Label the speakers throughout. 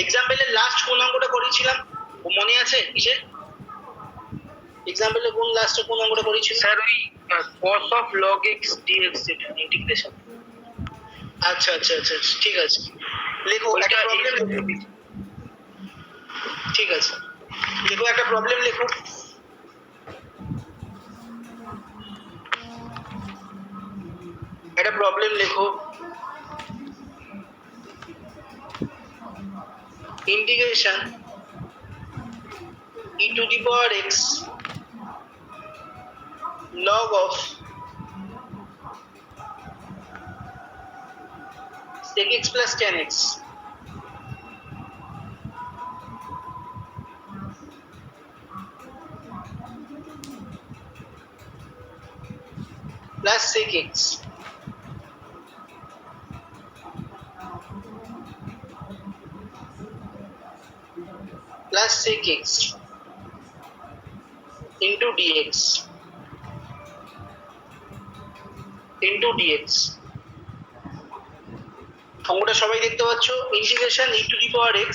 Speaker 1: এক্সাম্পলের last কোন অঙ্কটা করেছিলাম মনে আছে? কিসে এক্সাম্পলে কোন লাস্টে কোন অঙ্কটা করেছিলাম?
Speaker 2: স্যার ওই cos of log x dx integration.
Speaker 1: আচ্ছা আচ্ছা আচ্ছা ঠিক আছে, লেখো একটা প্রবলেম। ঠিক আছে, লেখো একটা প্রবলেম, লেখো। একটা প্রবলেম লেখো। Integration e to the power x log of sec x plus tan x plus sec x plus sec x into dx অঙ্কটা সবাই দেখতে পাচ্ছ? Integration e to the power x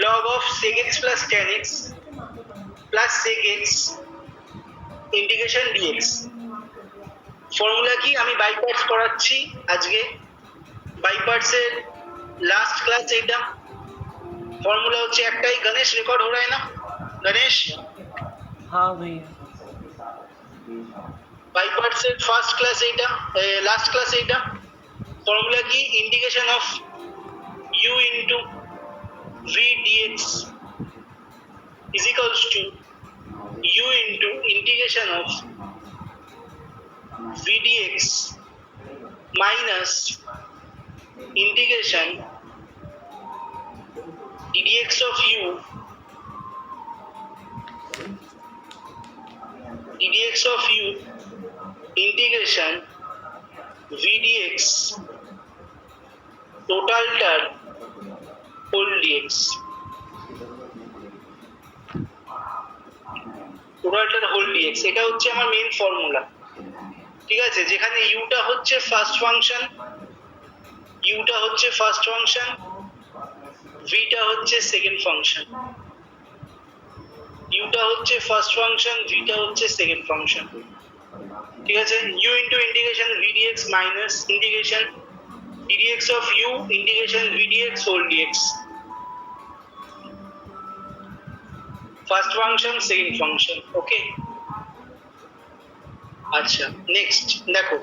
Speaker 1: log of sec x plus tan x plus sec x integration dx। Formula কি? আমি by parts করাচ্ছি আজকে, by পার্টসের last class এইটা। Formula হচ্ছে একটাই। গণেশ রেকর্ড हो रहा है ना? गणेश
Speaker 3: हाँ भैया।
Speaker 1: বাই পার্টসের ফার্স্ট ক্লাস এইটা, লাস্ট ক্লাস এইটা। ফর্মুলা কি? Integration of u into v dx is equals to u into integration of v dx minus integration ddx of u integration v dx totalটার whole dx, টোটালটার whole dx। এটা হচ্ছে আমার main formula, ঠিক আছে? যেখানে ইউটা হচ্ছে ফার্স্ট ফাংশন, ভিটা হচ্ছে সেকেন্ড ফাংশন। ইউটা হচ্ছে ফার্স্ট ফাংশন, ভিটা হচ্ছে সেকেন্ড ফাংশন, ঠিক আছে? U into integration V DX minus integration DDX of U integration V DX whole DX. First function, second function, okay? আচ্ছা, নেক্সট দেখো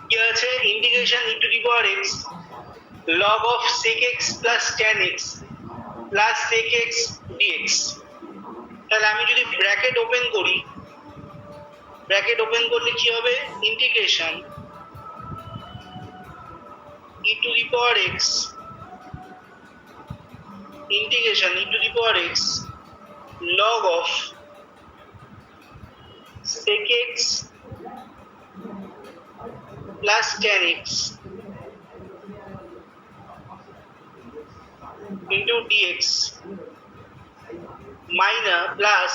Speaker 1: কি আছে। Integration E to the power X log of sec x plus tan x plus sec x dx। তাহলে আমি যদি bracket open করি, bracket open করলে কি হবে? Integration E to the power X log of sec x plus tan x into dx minus plus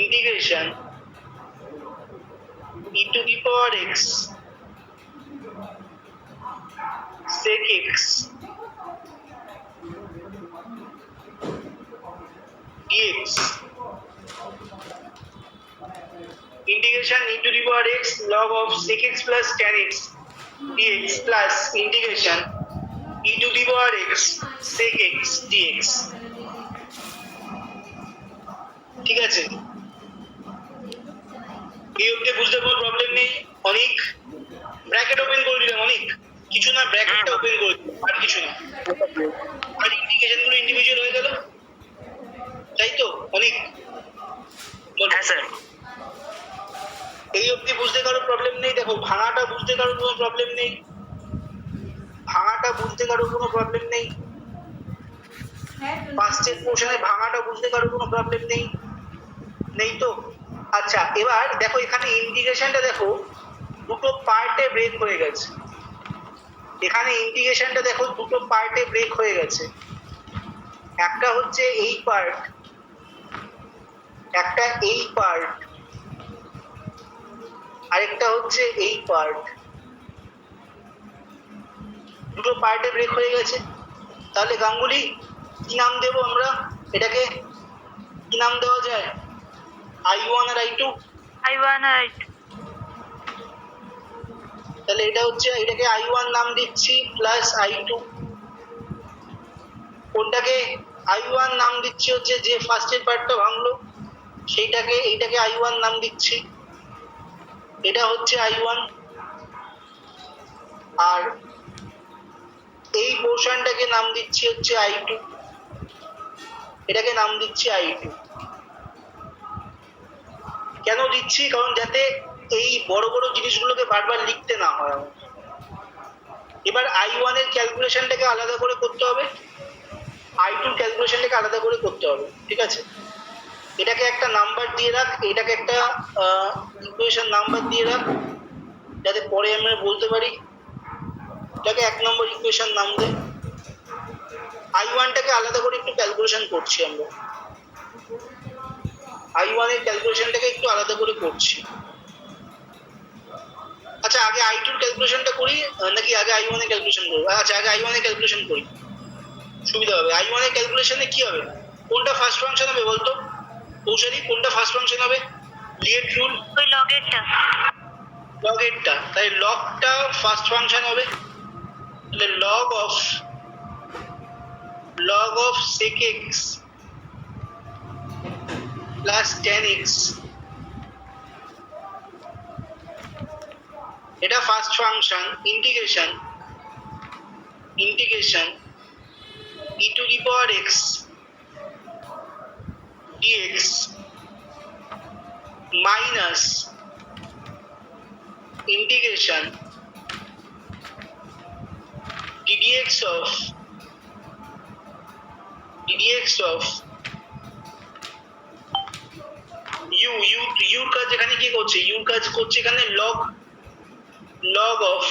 Speaker 1: integration e to the power x sec x dx integration e to the power x log of sec x plus tan x dx plus integration e to the power x sec x dx। ঠিক আছে? এই অবধি বুঝতে কোনো problem নেই? অনেক bracket open করে দিলাম, অনেক কিছু না, ব্র্যাকেটটা ওপেন করে দিলাম, আর কিছু না। আর ইন্টিগ্রেশন গুলো ইন্ডিভিজুয়াল হয়ে গেল, তাই তো? অনেক,
Speaker 2: হ্যাঁ স্যার।
Speaker 1: এই অবধি বুঝতে কারো প্রবলেম নেই? দেখো ভাঙাটা বুঝতে কারো কোনো প্রবলেম নেই? ফার্স্টের পোর্শনে ভাঙাটা বুঝতে কারো কোনো প্রবলেম নেই? নেই তো? আচ্ছা, এবার দেখো এখানে ইন্টিগ্রেশনটা দেখো দুটো পার্টে ব্রেক হয়ে গেছে। এখানে ইন্টিগ্রেশনটা দেখো দুটো পার্টে ব্রেক হয়ে গেছে। একটা হচ্ছে এই পার্ট, একটা এই পার্ট, আরেকটা হচ্ছে এই পার্ট। দুটো পার্টে ব্রেক হয়ে গেছে। তাহলে গাঙ্গুলি কি নাম দেবো আমরা এটাকে? কি নাম দেওয়া যায়? I1 আর I2?
Speaker 4: I1 আর I2।
Speaker 1: তাহলে এটা হচ্ছে, এটাকে I1 নাম দিচ্ছি প্লাস I2। কোনটাকে I1 নাম দিচ্ছি হচ্ছে যে ফার্স্টের পার্টটা ভাঙলো সেইটাকে, এইটাকে I1 নাম দিচ্ছি, এটা হচ্ছে I1। আর এই পোর্শনটাকে নাম দিচ্ছি হচ্ছে I2, এটাকে নাম দিচ্ছি I2। কেন দিচ্ছি? কারণ যাতে এই বড় বড় জিনিসগুলোকে বারবার লিখতে না হয় আমার। এবার I1 এর ক্যালকুলেশনটাকে আলাদা করে করতে হবে, I2 ক্যালকুলেশনটাকে আলাদা করে করতে হবে, ঠিক আছে? এটাকে একটা নাম্বার দিয়ে রাখ, এটাকে একটা ইকুয়েশন নাম্বার দিয়ে রাখ, যাতে পরে আমরা বলতে পারি। এটাকে 1 নম্বর ইকুয়েশন নাম দে। I1টাকে আলাদা করে একটু ক্যালকুলেশন করছি আমরা, I1 এর ক্যালকুলেশনটাকে একটু আলাদা করে করছি। আচ্ছা আগে I2 এর ক্যালকুলেশনটা করি নাকি আগে I1 এর ক্যালকুলেশন করবো? আচ্ছা আগে I1 এর ক্যালকুলেশন করি, সুবিধা হবে। I1 এর ক্যালকুলেশনে কি হবে? কোনটা ফার্স্ট ফাংশন হবে বলতো কৌশালী? কোনটা ফার্স্ট ফাংশন হবে? লিয়েট রুল,
Speaker 4: ওই লগেরটা।
Speaker 1: লগেরটা। তাই লগটা ফার্স্ট ফাংশন হবে। তাহলে log of sec x plus tan x, এটা first function. Integration e to the power x dx minus integration ddx of u কাজ এখানে কি করছে? u কাজ করছে এখানে log of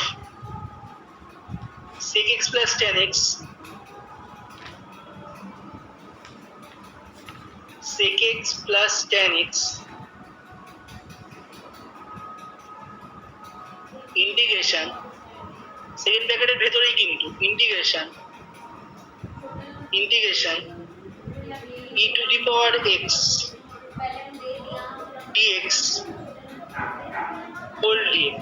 Speaker 1: sec x plus tan x, sec x plus tan x integration, second ব্র্যাকেটের ভেতরেই কিন্তু integration e to the power x dx whole dx।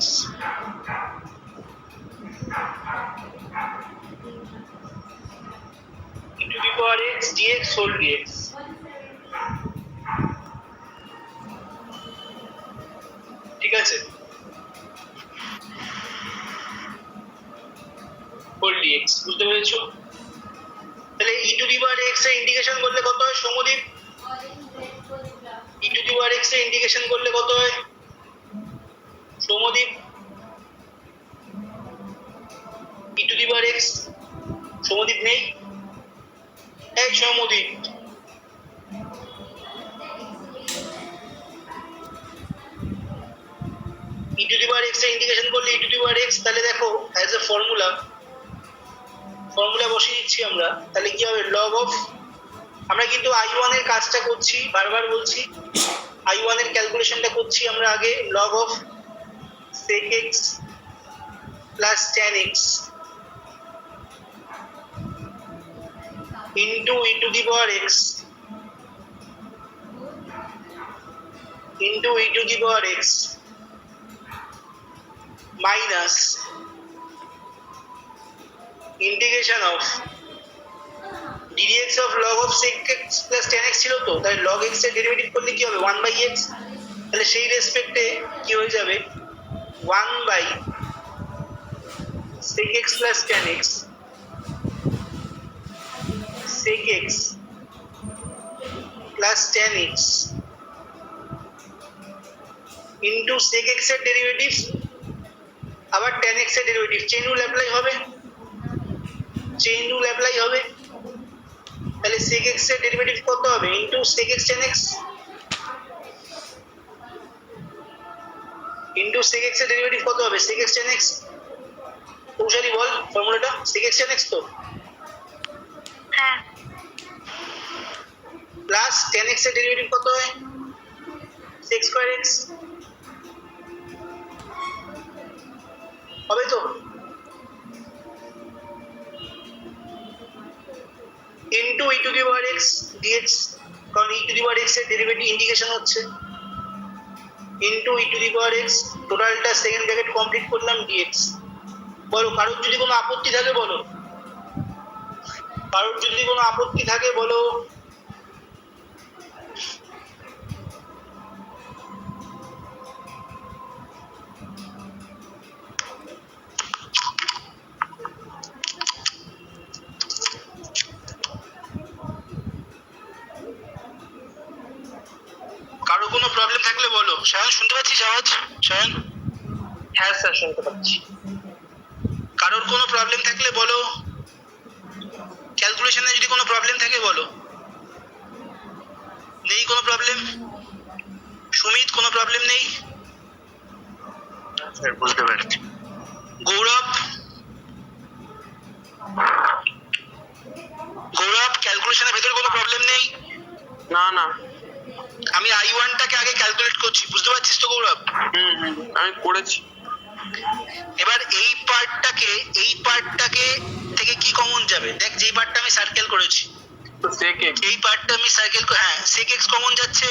Speaker 1: e to the power x dx whole dx, ঠিক আছে? whole dx, বুঝতে পেরেছো? তাহলে e to the power x এর integration করলে কত হয় Samdip? e to the power x এর ইন্টিগ্রেশন করলে কত হয় Samdip? e to the power x, Samdip নেই? এই Samdip, e to the power x এর ইন্টিগ্রেশন করলে e to the power x, তাহলে দেখো অ্যাজ এ ফর্মুলা বসিয়ে দিচ্ছি আমরা। তাহলে কি হবে? log of, আমরা কিন্তু I1 এর কাজটা করছি, বারবার বলছি I1 এর ক্যালকুলেশনটা করছি আমরা আগে। log of sec x plus tan x into e to the power x minus integration of ddx of log of sec x plus tan x ছিল তো, তাই log x এর ডেরিভেটিভ করলে কি হবে? 1/x। তাহলে সেই রেসপেক্টে কি হয়ে যাবে? 1 sec x plus tan x, sec x plus tan x into sec x এর ডেরিভেটিভ আবার tan x এর ডেরিভেটিভ, চেইন রুল অ্যাপ্লাই হবে। তাহলে sec x এর ডেরিভেটিভ কত হবে? Into sec x tan x, into sec x এর derivative কত হবে? sec x tan x। Kaushali বল ফর্মুলাটা, sec x tan x তো,
Speaker 4: হ্যাঁ।
Speaker 1: প্লাস tan x এর ডেরিভেটিভ কত হয়? sec square x হবে তো? Into e to the power x dx, কারণ e to the power x এর ডেরিভেটিভ ইন্টিগ্রেশন হচ্ছে, into e to the power x, টোটালটা সেকেন্ড ব্র্যাকেট কমপ্লিট করলাম ডিএক্স। বলো কারোর যদি কোনো আপত্তি থাকে বলো, কারোর যদি কোনো আপত্তি থাকে বলো। কারোর কোনো প্রবলেম থাকলে বলো। সায়ন শুনতে পাচ্ছিস আওয়াজ? সায়ন,
Speaker 2: হ্যাঁ স্যার শুনতে পাচ্ছি।
Speaker 1: কারোর কোনো প্রবলেম থাকলে বলো, ক্যালকুলেশনে যদি কোনো প্রবলেম থাকে বলো। নেই কোনো প্রবলেম? সুমিত কোনো প্রবলেম নেই?
Speaker 2: স্যার বুঝতে পারছি।
Speaker 1: গৌরব, গৌরব ক্যালকুলেশনের ভেতরে কোনো প্রবলেম নেই?
Speaker 2: না না।
Speaker 1: আমি I1টাকে আগে ক্যালকুলেট করছি, বুঝতে পারছিস তো গৌরব?
Speaker 2: আমি করেছি।
Speaker 1: এবার এই পার্টটাকে থেকে কি কমন যাবে? দেখ যেই পার্টটা আমি সার্কেল করেছি,
Speaker 2: তো sec x।
Speaker 1: এই পার্টটা আমি সার্কেল, হ্যাঁ sec x কমন যাচ্ছে।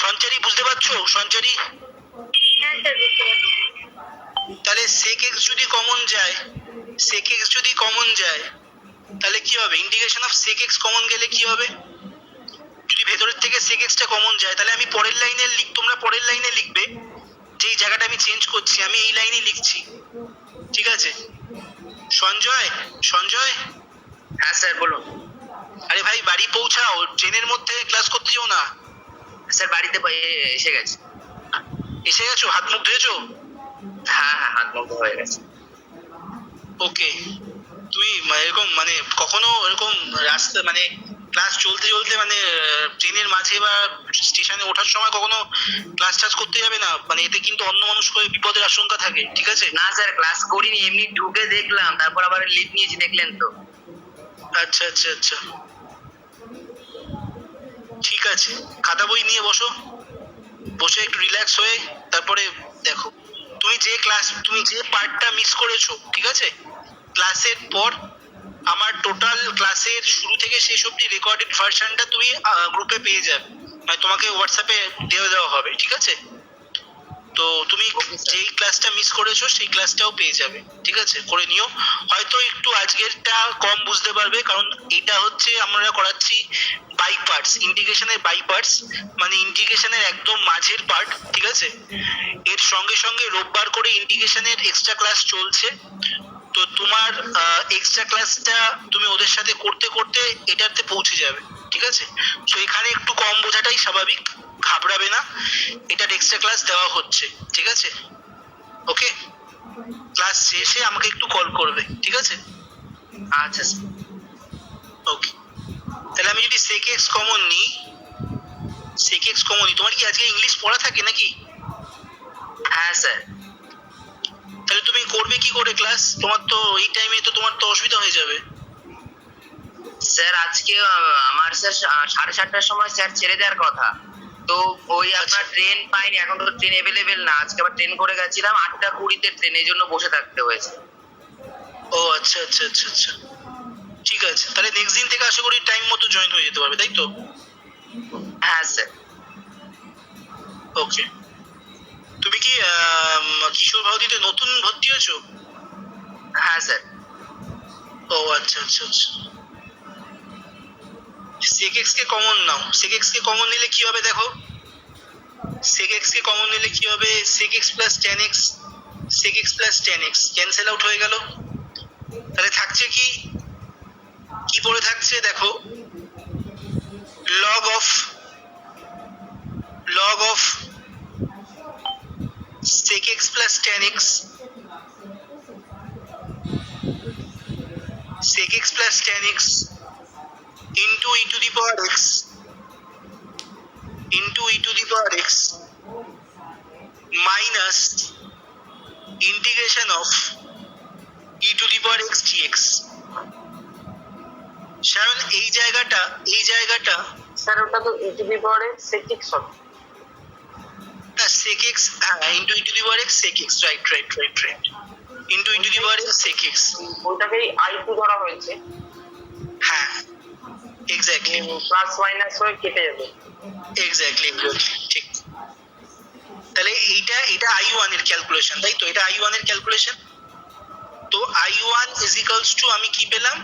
Speaker 1: সঞ্চারী বুঝতে পারছো? সঞ্চারী,
Speaker 4: হ্যাঁ স্যার বুঝতে পারছি।
Speaker 1: তাহলে sec x যদি কমন যায়, sec x যদি কমন যায় তাহলে কি হবে? Integration of sec x common গেলে কি হবে? যদি ভেতরের থেকে sec x টা কমন যায় তাহলে আমি পরের লাইনে তোমরা পরের লাইনে লিখবে, যেই জায়গাটা আমি চেঞ্জ করছি আমি এই লাইনে লিখছি, ঠিক আছে? সঞ্জয়, সঞ্জয়,
Speaker 2: হ্যাঁ স্যার বলুন।
Speaker 1: আরে ভাই বাড়ি পৌঁছাও, ট্রেনের মধ্যে ক্লাস করতে যেও না।
Speaker 2: স্যার বাড়িতে এসে গেছে।
Speaker 1: এসে গেছো? হাত মুখ ধুয়েছো?
Speaker 2: হ্যাঁ হ্যাঁ হাত মুখ হয়ে গেছে।
Speaker 1: ওকে। তুমি এরকম মানে কখনো এরকম রাস্তা মানে ক্লাস চলতে চলতে মানে ট্রেনের মাঝে বা স্টেশনে ওঠার সময় কখনো ক্লাস টাস করতে যাবে না, মানে এতে কিন্তু অন্য মানুষ হয়ে বিপদের আশঙ্কা থাকে, ঠিক আছে?
Speaker 2: না স্যার ক্লাস করিনি, এমনি ঢুকে দেখলাম, তারপর আবার লিভ নিয়েছি, দেখলেন তো।
Speaker 1: আচ্ছা আচ্ছা আচ্ছা, ঠিক আছে। খাতা বই নিয়ে বসো, বসে একটু রিল্যাক্স হয়ে তারপরে দেখো। তুমি যে পার্টটা মিস করেছো, ঠিক আছে, ক্লাসের পর আমার টোটাল ক্লাসের শুরু থেকে শেষ অবধি রেকর্ডেড ভার্সনটা তুমি গ্রুপে পেয়ে যাবে, মানে তোমাকে হোয়াটসঅ্যাপে দিয়ে দেওয়া হবে, ঠিক আছে? তো তুমি যেই ক্লাসটা মিস করেছো সেই ক্লাসটাও পেয়ে যাবে, ঠিক আছে? করে নিও। হয়তো একটু আজকেরটা কম বুঝতে পারবে, কারণ এটা হচ্ছে আমরা করাচ্ছি বাই পার্টস, ইন্টিগ্রেশনের বাই পার্টস, মানে ইন্টিগ্রেশনের একদম মাঝের পার্ট, ঠিক আছে? এর সঙ্গে সঙ্গে রোববার করে ইন্টিগ্রেশনের এক্সট্রা ক্লাস চলছে। তো তোমার এক্সট্রা ক্লাসটা তুমি ওদের সাথে করতে করতে এটাতে পৌঁছে যাবে, ঠিক আছে? তো এখানে একটু কম বোঝাটাই স্বাভাবিক, ঘাবড়াবে না, এটার এক্সট্রা ক্লাস দেওয়া হচ্ছে, ঠিক আছে? ওকে, ক্লাস শেষে আমাকে একটু কল করবে, ঠিক আছে?
Speaker 2: আচ্ছা স্যার।
Speaker 1: ওকে, তাহলে আমি যদি sec x কমন নিই, sec x কমন নিই, তোমার কি আজকে ইংলিশ পড়া থাকে নাকি?
Speaker 2: হ্যাঁ স্যার।
Speaker 1: তাহলে তুমি করবে কি করে ক্লাস? তোমার তো এই টাইমে তো তোমার তো অসুবিধা হয়ে যাবে।
Speaker 2: স্যার আজকে আমার স্যার 7:30টার সময় স্যার ছেড়ে দেওয়ার কথা, তো ওই আপনার ট্রেন পাইনি, এখন তো ট্রেন অ্যাভেলেবেল না, আজকে আবার ট্রেন করে গেছিলাম 8:20-তে ট্রেন, এই জন্য বসে থাকতে হয়েছে।
Speaker 1: ও আচ্ছা আচ্ছা আচ্ছা আচ্ছা, ঠিক আছে। তাহলে নেক্সট দিন থেকে আশা করি টাইম মতো জয়েন হয়ে যেতে পারবে, তাই তো?
Speaker 2: হ্যাঁ স্যার।
Speaker 1: ওকে। তুমি কি কিশোর ভারতীতে নতুন ভর্তি হয়েছো?
Speaker 2: হ্যাঁ স্যার।
Speaker 1: ও আচ্ছা আচ্ছা আচ্ছা। sec x কে কমন নাও, sec x কে কমন নিলে কি হবে দেখো, sec x কে কমন নিলে কি হবে? sec x plus tan x, sec x plus tan x cancel out হয়ে গেল। তাহলে থাকছে কি, কি পড়ে থাকছে দেখো, log of sec x plus tan x, sec x plus tan x into e to the power x minus integration of e to the power x dx। Shayan এই জায়গাটা
Speaker 2: স্যার ওটা তো e to the power x sec x হবে
Speaker 1: না, sec x, হ্যাঁ into e to the power x sec x, right into e to the power x sec x,
Speaker 2: ওইটাকেই i2 ধরা হয়েছে।
Speaker 1: হ্যাঁ এক্স্যাক্টলি
Speaker 2: প্লাস মাইনাস হয়ে কেটে যাবে।
Speaker 1: এক্স্যাক্টলি ঠিক। তাহলে এটা I1 এর ক্যালকুলেশন, তাই তো? এটা I1 এর ক্যালকুলেশন। তো I1 ইজ ইকুয়ালস টু আমি কি পেলাম,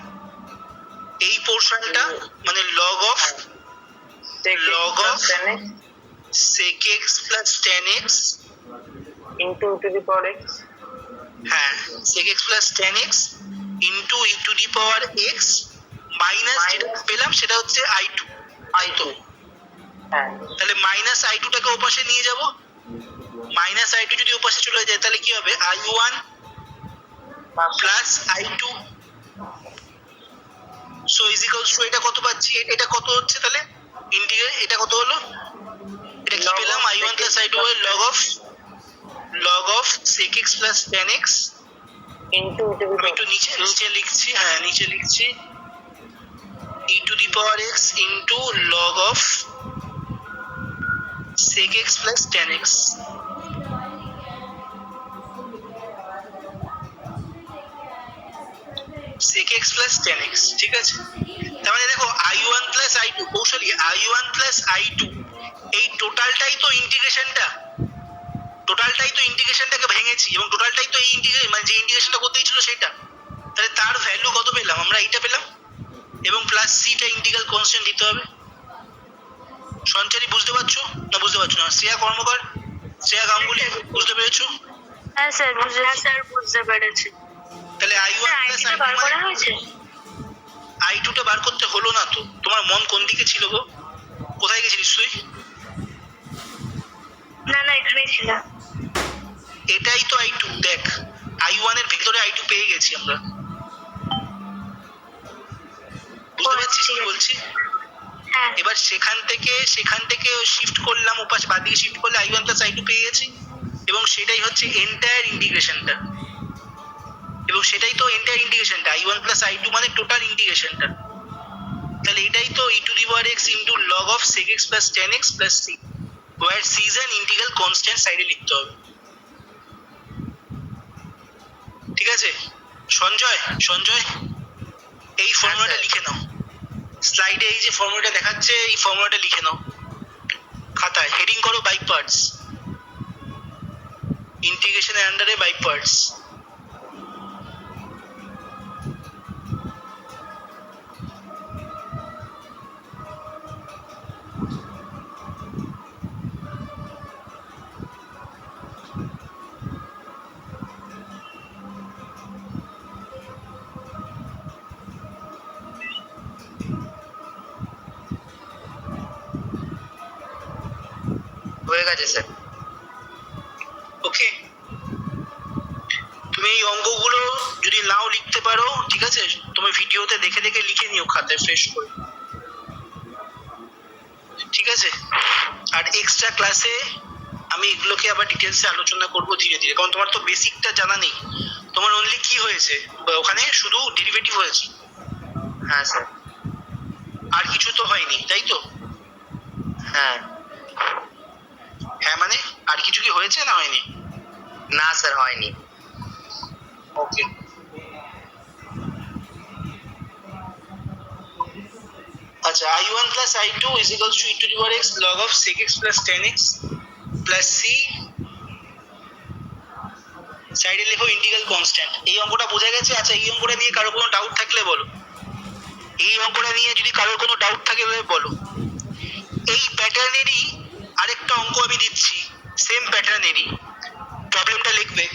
Speaker 1: এই পোর্শনটা মানে log of sec x plus tan x
Speaker 2: into two the power x.
Speaker 1: হ্যাঁ sec x plus tan x into e two the power x minus যেটা পেলাম সেটা হচ্ছে I2, তাই তো?
Speaker 2: হ্যাঁ
Speaker 1: তাহলে মাইনাস I2 টাকে ওপাশে নিয়ে যাব, মাইনাস I2 যদি ওপাশে চলে যায় তাহলে কি হবে, I1 plus I2 so is equals to এটা কত পাচ্ছি, এটা কত হচ্ছে তাহলে ইন্টিগ্রেট, এটা কত হলো, এটা কি পেলাম, I1 প্লাস I2 এর log of sec x plus tan x
Speaker 2: into to the
Speaker 1: আমি একটু নিচে লিখছি, হ্যাঁ নিচে লিখছি e two the power x into log of sec x plus tan x। sec x plus tan x, ঠিক আছে? তার মানে দেখো I1 plus I2 কৌশলী I1 plus I2 এই টোটালটাই তো ইন্টিগ্রেশনটাকে ভেঙেছি এবং টোটালটাই তো এই ইন্টিগ্রেশন মানে যে ইন্টিগ্রেশনটা করতেই ছিল সেটা। তাহলে তার ভ্যালু কত পেলাম আমরা, এইটা পেলাম এবং প্লাস সিটা ইন্টিগ্রাল কনস্ট্যান্ট দিতে হবে। সঞ্চারী বুঝতে পারছো না বুঝতে পারছো না? শ্রেয়া কর্মকার, শ্রেয়া গাঙ্গুলি বুঝতে পেরেছো?
Speaker 4: হ্যাঁ স্যার বুঝতে পেরেছি।
Speaker 1: তাহলে I1 plus
Speaker 4: আইডিটা বার
Speaker 1: I2
Speaker 4: করা হয়েছে?
Speaker 1: I2 টা বার করতে হলো না তো, তোমার মন কোন দিকে ছিল গো, কোথায় গেছিলিস তুই?
Speaker 4: না এখানেই ছিল।
Speaker 1: এটাই তো I2, দেখ I1 এর ভিতরে I2 পেয়ে গেছি আমরা, বুঝতে পারছিস কি বলছি?
Speaker 4: হ্যাঁ
Speaker 1: এবার সেখান থেকে শিফট করলাম ওপাশে, বাদিকে শিফট করলে I1 plus I2 পেয়ে গেছি এবং সেটাই হচ্ছে এন্টায়ার ইন্টিগ্রেশনটা, এবং সেটাই তো এন্টায়ার ইন্টিগ্রেশনটা I1 plus I2 মানে টোটাল ইন্টিগ্রেশনটা। তাহলে এটাই তো e two the power x into log of sec x plus tan x plus c, where c is an integral constant সাইডে লিখতে হবে, ঠিক আছে? সঞ্জয় এই ফর্মুলাটা লিখে নাও, স্লাইডে এই যে ফর্মুলাটা দেখাচ্ছে এই ফর্মুলাটা লিখে নাও খাতায়, হেডিং করো বাই পার্টস, ইন্টিগ্রেশনের আন্ডারে বাই পার্টস।
Speaker 2: হয়ে গেছে স্যার।
Speaker 1: ওকে, তুমি এই অঙ্কগুলো যদি নাও লিখতে পারো ঠিক আছে, তুমি ভিডিওতে দেখে লিখে নিও খাতায় ফ্রেশ করে, ঠিক আছে? আর এক্সট্রা ক্লাসে আমি এগুলোকে আবার ডিটেলসে আলোচনা করব ধীরে ধীরে, কারণ তোমার তো বেসিকটা জানা নেই, তোমার অনলি কি হয়েছে ওখানে, শুধু ডেরিভেটিভ হয়েছে।
Speaker 2: হ্যাঁ স্যার।
Speaker 1: আর কিছু তো হয়নি, তাই তো?
Speaker 2: হ্যাঁ
Speaker 1: হ্যাঁ মানে আর কিছু কি হয়েছে না হয়নি?
Speaker 2: না স্যার হয়নি।
Speaker 1: ওকে, আচ্ছা I1 plus I2 is equals to e to the power x log of sec x plus tan x plus c, সাইডে লেখো ইন্টিগ্রাল কনস্ট্যান্ট। এই অঙ্কটা বোঝা গেছে? আচ্ছা এই অঙ্কটা নিয়ে কারো কোনো ডাউট থাকলে বলো, এই অঙ্কটা নিয়ে যদি কারোর কোনো ডাউট থাকে বলো। এই প্যাটার্নেরই আরেকটা অঙ্ক আমি দিচ্ছি, সেম প্যাটার্নেরই, প্রবলেমটা লিখবে।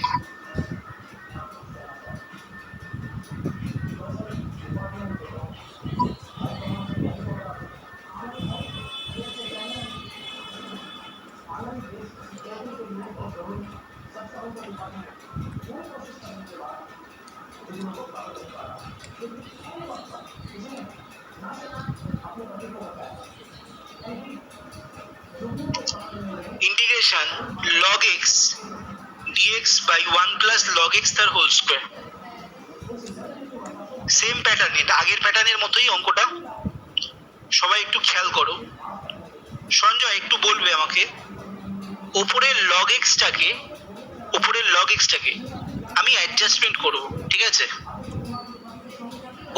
Speaker 1: Integration log x dx by 1 plus log x তার হোল স্কয়ার, সেম প্যাটার্ন, এটা আগের প্যাটার্নের মতোই অঙ্কটা, সবাই একটু খেয়াল করো। সঞ্জয় একটু বলবে আমাকে, উপরের log x টাকে আমি অ্যাডজাস্টমেন্ট করব, ঠিক আছে?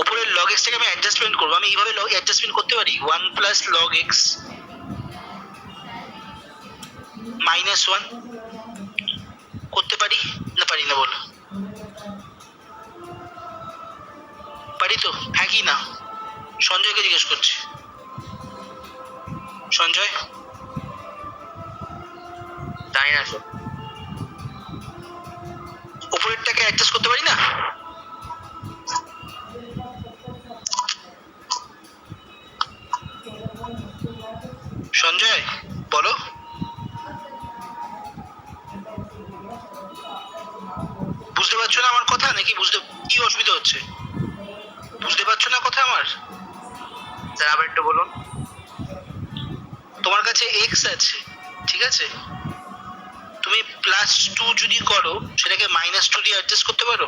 Speaker 1: উপরের log x টাকে জিনিসটাকে আমি অ্যাডজাস্টমেন্ট করবো, আমি এইভাবে অ্যাডজাস্টমেন্ট করতে পারি 1 প্লাস লগ এক্স মাইনাস 1 করতে পারি না পারি না বলো? পারি তো, হ্যাঁ কি না? সঞ্জয়কে জিজ্ঞেস করছি। সঞ্জয়,
Speaker 2: জানি না স্যার।
Speaker 1: উপরেরটাকে অ্যাডজাস্ট করতে পারি না? সঞ্জয় বলো। বুঝতে পারছো না আমার কথা নাকি? কি অসুবিধা হচ্ছে? বুঝতে পারছো না কথা আমার?
Speaker 2: স্যার আবার একটু বলুন।
Speaker 1: তোমার কাছে এক্স আছে, ঠিক আছে? তুমি +2 যদি করো সেটাকে -2 দিয়ে অ্যাডজাস্ট করতে পারো,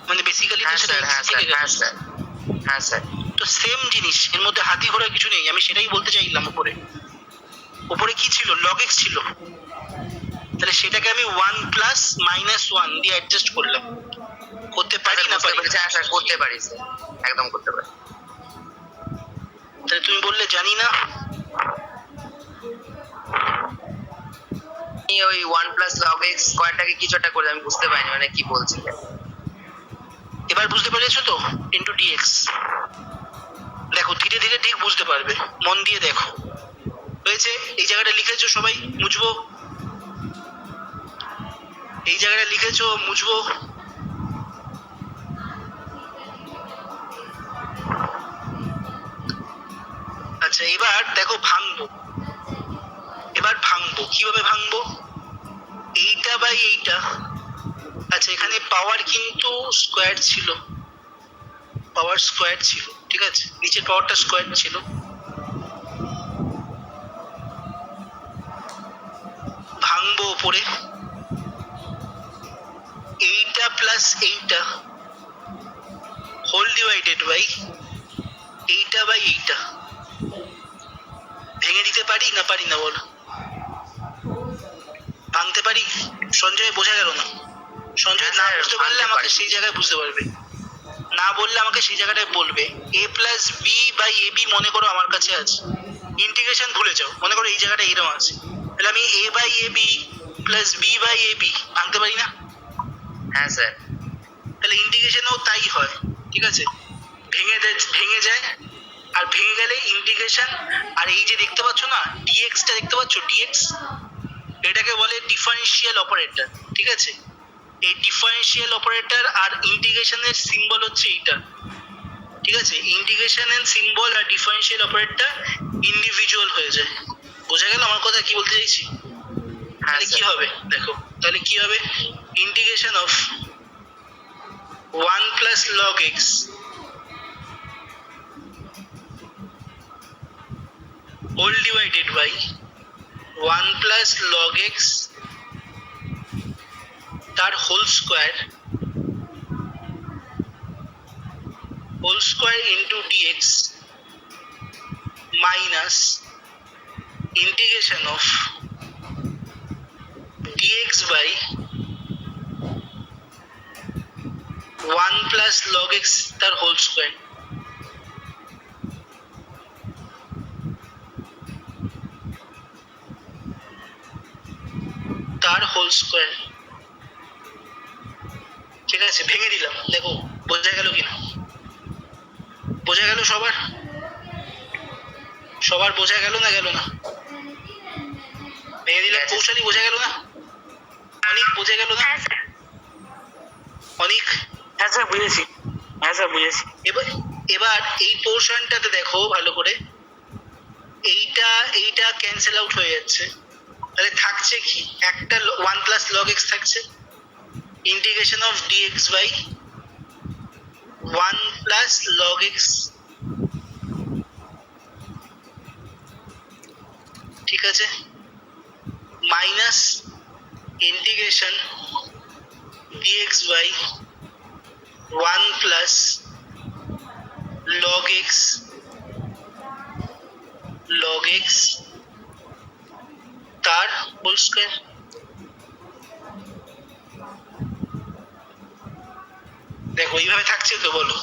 Speaker 1: মানে বেসিক্যালি
Speaker 2: হ্যাঁ
Speaker 1: তো সেটা
Speaker 2: স্যার, হ্যাঁ স্যার, হ্যাঁ স্যার, হ্যাঁ স্যার।
Speaker 1: তো সেম জিনিস, এর মধ্যে হাতি ঘোড়া কিছু নেই, আমি সেটাই বলতে চাইলাম। উপরে কি ছিল? লগ এক্স ছিল, তাহলে সেটাকে আমি 1 প্লাস -1 দিয়ে অ্যাডজাস্ট করলাম। করতে পারি না পারি?
Speaker 2: হ্যাঁ স্যার, করতে পারি স্যার, একদম করতে পারি।
Speaker 1: তাহলে তুমি বললে জানি না।
Speaker 2: আমি ওই 1 প্লাস লগ এক্স স্কয়ারটাকে কিছু একটা করে আমি বুঝতে পারিনি মানে কি বলছিলেন।
Speaker 1: এবার বুঝতে পেরেছো তো? Into dx. দেখো ধীরে ধীরে ঠিক বুঝতে পারবে, মন দিয়ে দেখো। হয়েছে? এই জায়গাটা লিখেছো সবাই? মুছবো? এই জায়গাটা লিখেছো, মুছবো? আচ্ছা এবার দেখো ভাঙবো। এবার ভাঙবো, কিভাবে ভাঙবো? এইটা বাই এইটা। আচ্ছা এখানে পাওয়ার কিন্তু স্কোয়ার ছিল, পাওয়ার স্কোয়ার ছিল, ঠিক আছে? নিচের পাওয়ারটা স্কোয়ার ছিল। ভাঙবো উপরে, এইটা প্লাস এইটা হোল ডিভাইডেড বাই এইটা বাই এইটা। ভেঙে দিতে পারি না পারি না বলো? ভাঙতে পারি? সঞ্জয় বোঝা গেল না? সঞ্জয় না বুঝতে পারলে আমাকে সেই জায়গায় বুঝতে পারবে, না বললে আমাকে সেই জায়গাটায় বলবে। a plus b by a b মনে করো আমার কাছে আছে, ইন্টিগ্রেশন ভুলে যাও, মনে করো এই জায়গাটা এরকম আছে, তাহলে আমি a by a b plus b by a b ভাঙতে পারি না?
Speaker 2: হ্যাঁ স্যার।
Speaker 1: তাহলে ইন্টিগ্রেশনেও তাই হয়, ঠিক আছে? ভেঙে যায়, আর ভেঙে গেলে ইন্টিগ্রেশন। আর এই যে দেখতে পাচ্ছ না ডিএক্সটা, দেখতে পাচ্ছ ডিএক্স, এটাকে বলে ডিফারেন্সিয়াল অপারেটর, ঠিক আছে? এই ডিফারেন্সিয়াল অপারেটর আর ইন্টিগ্রেশনের সিম্বল হচ্ছে এইটা, ঠিক আছে? ইন্টিগ্রেশনের সিম্বল আর ডিফারেন্সিয়াল অপারেটর ইন্ডিভিজুয়াল হয়ে যায়। বোঝা গেল আমার কথা কি বলতে চাইছি? তাহলে কি হবে দেখো, তাহলে কি হবে? Integration of 1 plus log X whole divided by 1 plus log X তার whole square into DX minus integration of dx by 1 plus log x তার হোল স্কোয়ার। তার হোল স্কোয়ার, ঠিক আছে? ভেঙে দিলাম, দেখো বোঝা গেল কিনা? বোঝা গেল সবার? সবার বোঝা গেল না? গেল না? ভেঙে দিলাম, কৌশলী বোঝা গেল না? অনেক বোঝা গেল না?
Speaker 4: হ্যাঁ স্যার।
Speaker 1: অনেক?
Speaker 3: হ্যাঁ স্যার বুঝেছি, হ্যাঁ স্যার বুঝেছি।
Speaker 1: এবার এই পোর্শনটাতে দেখো ভালো করে, এইটা ক্যান্সেল আউট হয়ে যাচ্ছে, তাহলে থাকছে কি? একটা 1 প্লাস লগ এক্স থাকছে, integration of dx by 1 plus log x, ঠিক আছে? Minus integration dx by 1 plus log x তার হোল স্কয়ার। দেখো এইভাবে থাকছে তো, বলো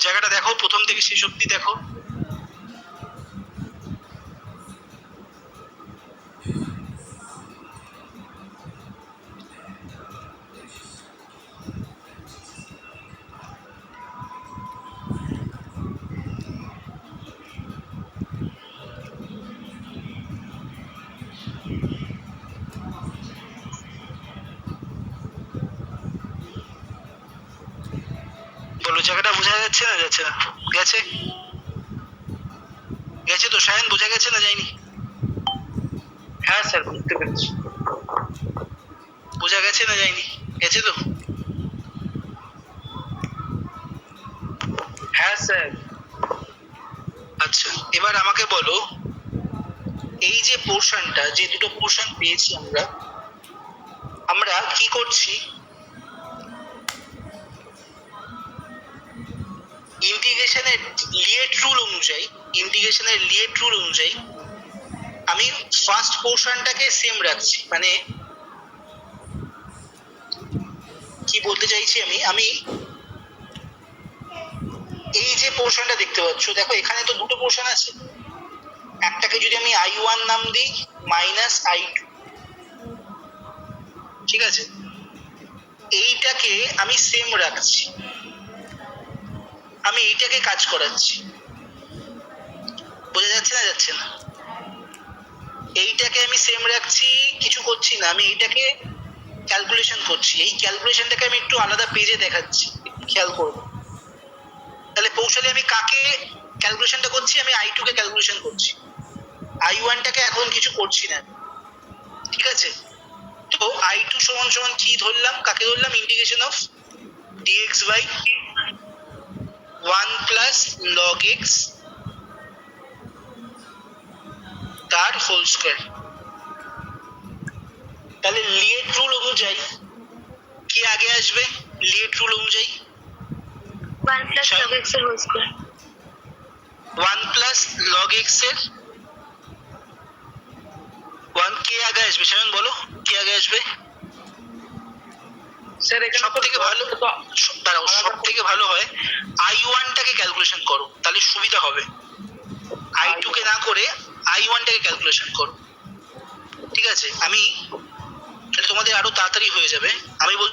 Speaker 1: জায়গাটা দেখো, প্রথম থেকে শেষ অবধি দেখো। বলো, জায়গাটা বোঝা যাচ্ছে না যাচ্ছে না? গেছে গেছে তো সায়ন, বোঝা গেছে না যায়নি?
Speaker 3: হ্যাঁ স্যার বুঝতে পেরেছি।
Speaker 1: বোঝা গেছে না যায়নি? গেছে তো?
Speaker 3: হ্যাঁ স্যার।
Speaker 1: আচ্ছা, এবার আমাকে বলো, এই যে পোর্শনটা, যে দুটো পোর্শন পেয়েছি আমরা আমরা কি করছি? ইন্টিগ্রেশনের লিয়েট রুল অনুযায়ী আমি ফার্স্ট পোর্শনটাকে সেম রাখছি। মানে কি বলতে চাইছি আমি এই যে পোর্শনটা দেখতে পাচ্ছ, দেখো এখানে তো দুটো পোর্শন আছে। একটাকে যদি আমি I1 নাম দিই, মাইনাস I2, ঠিক আছে? এইটাকে আমি সেম রাখছি, আমি এইটাকে কাজ করাচ্ছি। বোঝা যাচ্ছে না যাচ্ছে না? এইটাকে আমি সেম রাখছি, কিছু করছি না, আমি এইটাকে ক্যালকুলেশন করছি। এই ক্যালকুলেশনটাকে আমি একটু আলাদা পেজে দেখাচ্ছি, খেয়াল করবো। তাহলে কৌশলে আমি কাকে ক্যালকুলেশনটা করছি? আমি I2 কে ক্যালকুলেশন করছি, I1টাকে এখন কিছু করছি না, ঠিক আছে? তো I2 সমান সমান কি ধরলাম, কাকে ধরলাম? Integration of dx by 1 plus log x তার হোল স্কয়ার। তাহলে লিয়েট রুল অনুযায়ী কি আগে আসবে? লিয়েট রুল অনুযায়ী
Speaker 4: 1 plus log x এর whole square.
Speaker 1: 1 plus log x এর 1 কে আগে আসবে? সায়ন বলো, কি আগে আসবে?
Speaker 3: স্যার এখানে
Speaker 1: সব থেকে ভালো, দাঁড়াও, সব থেকে ভালো হয় I1টাকে ক্যালকুলেশন করো, তাহলে সুবিধা হবে। I2 কে না করে I1টাকে ক্যালকুলেশন করো, ঠিক আছে? আমি তাহলে তোমাদের আরো তাড়াতাড়ি হয়ে যাবে। আমি বল,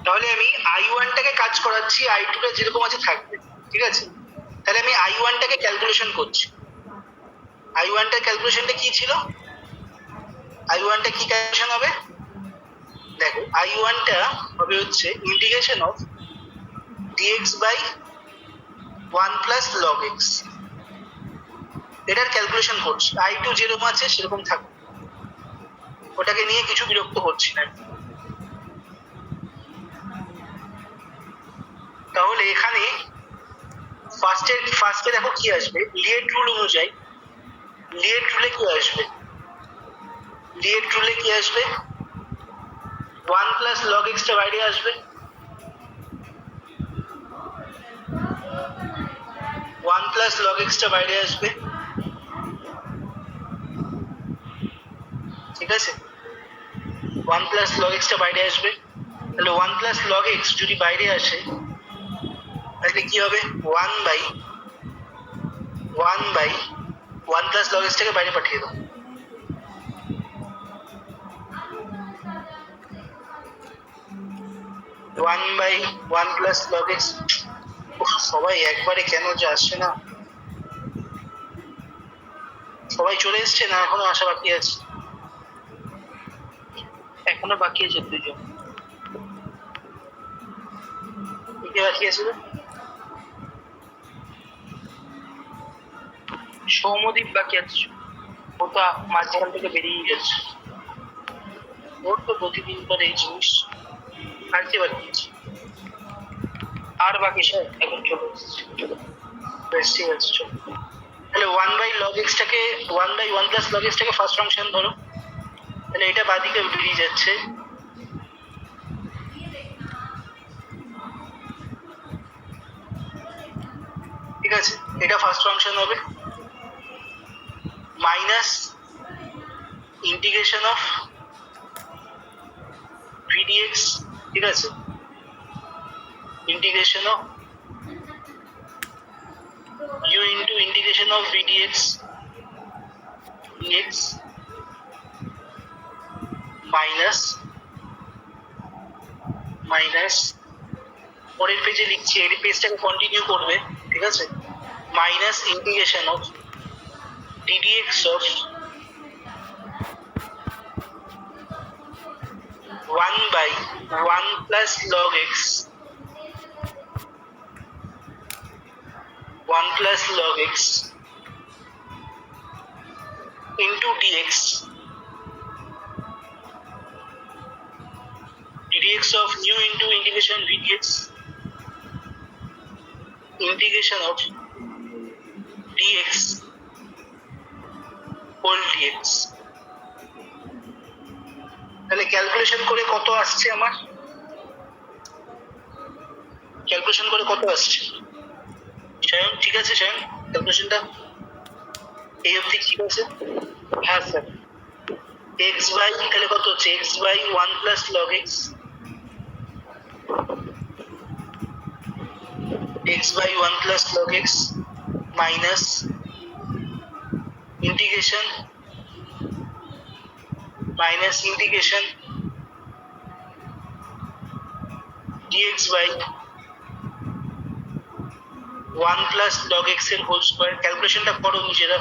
Speaker 1: তাহলে আমি I1টাকে কাজ করাচ্ছি, I2টা যেরকম আছে থাকবে, ঠিক আছে? তাহলে আমি I1টাকে ক্যালকুলেশন করছি। I1টার ক্যালকুলেশনটা কি ছিল? I1টা কি ক্যালকুলেশন হবে? দেখো, I1টা হবে হচ্ছে integration of dx by 1 plus log x, এটার ক্যালকুলেশন করছি। I2 যেরকম আছে সেরকম থাকবে, ওটাকে নিয়ে কিছু বিরক্ত করছি না। তাহলে এখানে ফার্স্টে দেখো কি আসবে, লিয়েট রুল অনুযায়ী। লিয়েট রুলে কি আসবে? লিয়েট রুলে কি আসবে? 1 প্লাস log x টা বাইরে আসবে, 1 প্লাস log x টা বাইরে আসবে, ঠিক আছে? 1 প্লাস log x টা বাইরে আসবে। তাহলে 1 প্লাস log x যদি বাইরে আসে, তাহলে কি হবে 1 প্লাস লগ এক্সটাকে বাইরে পাঠিয়ে দাও। 1 প্লাস লগ এক্স। সবাই একবারে কেন যে আসছে না? সবাই চলে এসছে না এখনো আসা বাকি আছে?
Speaker 3: এখনো বাকি আছে দুজন।
Speaker 1: কে বাকি আছে গো?
Speaker 3: সৌমদীপ বাকি আছে, ও তো মাঝখান থেকে বেরিয়ে গেছে।
Speaker 1: ওর তো প্রতিদিন পরে এই জিনিস। আর কে বাকি আছে?
Speaker 3: আর বাকি সব এখন চলে এসেছে।
Speaker 1: বেশ, ঠিক আছে, চলো। তাহলে 1/log x-টাকে 1/1 প্লাস লগ এক্সটাকে ফার্স্ট ফাংশন ধরো। তাহলে এটা বাদিকে বেরিয়ে যাচ্ছে। ঠিক আছে, এটা ফার্স্ট ফাংশন হবে মাইনাস ইন্টিগ্রেশন অফ vdx। ঠিক আছে, integration of u into integration of vdx dx minus পরের পেজে লিখছি, এই পেজটাকে কন্টিনিউ করবে। ঠিক আছে, minus integration of ddx of 1/1 plus log x 1 plus log x into dx of nu into integration vdx integration of dx whole dx। তাহলে calculation করে কত আসছে আমার? ক্যালকুলেশন করে কত আসছে স্বয়ং? ঠিক আছে স্বয়ং, ক্যালকুলেশনটা এই অবধি ঠিক আছে?
Speaker 3: হ্যাঁ স্যার।
Speaker 1: x বাই তাহলে কত হচ্ছে? x by 1 plus log x x by 1 plus log x minus integration dx by 1 plus log x এর হোল স্কয়ার। ক্যালকুলেশনটা করো নিজেরা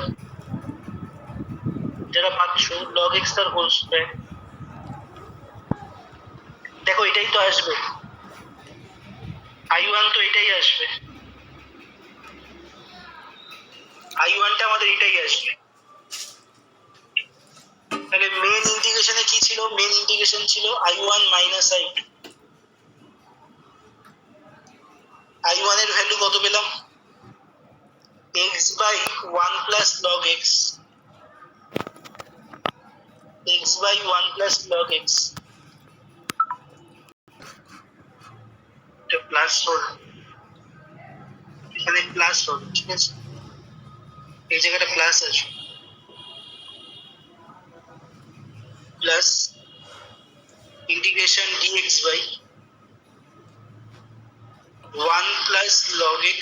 Speaker 1: যারা পাচ্ছ, log x তার হোল স্কয়ার। দেখো এটাই তো আসবে, I1 তো এটাই আসবে, I1টা আমাদের এটাই আসবে। তাহলে মেন ইন্টিগ্রেশনে কি ছিল? মেন ইন্টিগ্রেশন ছিল I1 মাইনাস I2। I1 এর ভ্যালু কত পেলাম? x by 1 plus log x x by 1 plus log x এটা প্লাস হবে, এখানে প্লাস হবে। ঠিক আছে, এই জায়গাটা প্লাস আছে, plus integration dx by 1 plus log x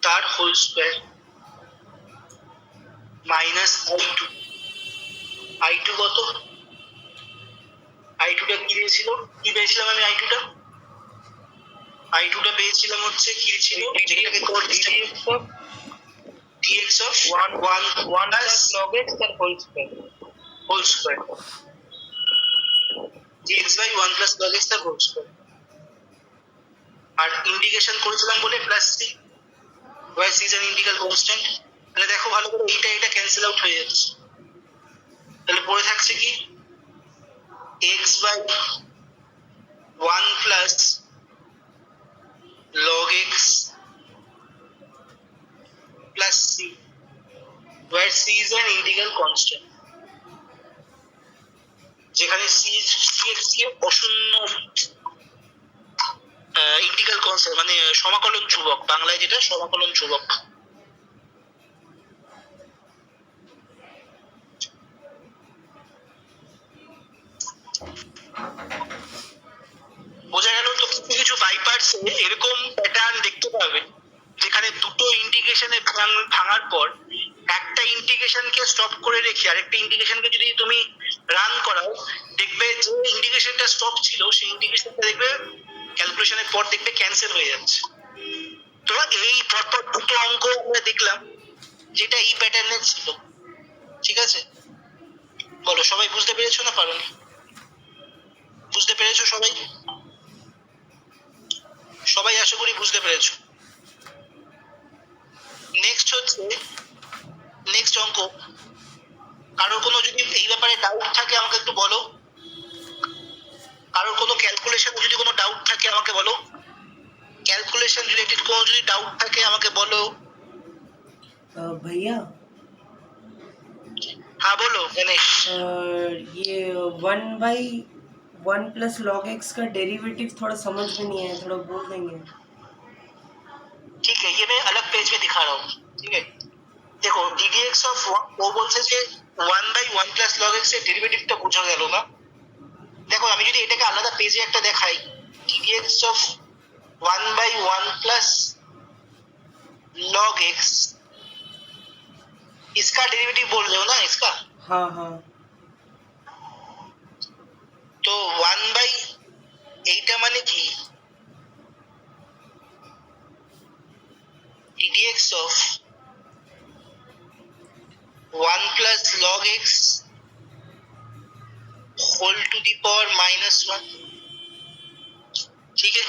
Speaker 1: তার হোল স্কয়ার মাইনাস I2 কত? I2টা কি পেয়েছিল? কি পেয়েছিলাম আমি? I2টা পেয়েছিলাম হচ্ছে কি ছিল? যেটাকে তোমার dx of 1 plus
Speaker 3: log x তার whole square.
Speaker 1: dx by 1 plus log x তার হোল স্কয়ার। আর ইন্টিগ্রেশন করেছিলাম বলে plus c, where c is an integral constant। তাহলে দেখো ভালো করে, এটা ক্যান্সেল আউট হয়ে যাচ্ছে। তাহলে পড়ে থাকছে কি? x by 1 plus log x plus c, where c is an integral constant। যেখানে c অশূন্য ইন্টিগ্রাল কনস্ট্যান্ট, মানে সমাকলন ধ্রুবক, বাংলায় যেটা সমাকলন ধ্রুবক। বোঝা গেল তো? কিছু কিছু বাইপার্স এরকম প্যাটার্ন দেখতে পাবে যেখানে দুটো ইন্টিগ্রেশনে ভাঙার পর একটা ইন্টিগ্রেশনকে স্টপ করে রেখে আরেকটা ইন্টিগ্রেশনকে যদি তুমি রান করাও, দেখবে যে ইন্টিগ্রেশনটা স্টপ ছিল সেই ইন্টিগ্রেশনটা দেখবে ক্যালকুলেশনের পর দেখবে ক্যান্সেল হয়ে যাচ্ছে। তো এই পরপর দুটো অঙ্ক আমরা দেখলাম যেটা এই প্যাটার্নের ছিল। ঠিক আছে, বলো সবাই বুঝতে পেরেছো না পারোনি? বুঝতে পেরেছো সবাই? সবাই আশা করি বুঝতে পেরেছো। নেক্সট হচ্ছে নেক্সট অঙ্ক। কারোর কোনো যদি এই ব্যাপারে ডাউট থাকে আমাকে একটু বলো। কারোর কোনো ক্যালকুলেশন যদি কোনো ডাউট থাকে আমাকে বলো। ক্যালকুলেশন রিলেটেড কোনো যদি ডাউট থাকে আমাকে বলো।
Speaker 5: भैया
Speaker 1: হ্যাঁ বলো গণেশ।
Speaker 5: ये 1/1 + log x का डेरिवेटिव थोड़ा समझ में नहीं आया, थोड़ा बोल देंगे?
Speaker 1: ठीक है, ये मैं अलग पेज में दिखा रहा हूँ। ठीक है, देखो ddx ऑफ वो বলছে যে 1/1 + log x এর ডেরিভেটিভটা বোঝা গেল না। দেখো আমি যদি এটাকে আলাদা পেজে একটা দেখাই, ddx of 1/1 + log x, इसका डेरिवेटिव बोल रहे हो ना इसका?
Speaker 5: हाँ हाँ
Speaker 1: তো 1/, এইটা মানে কি ddx of 1 + log x whole to the power -1। ठीक है,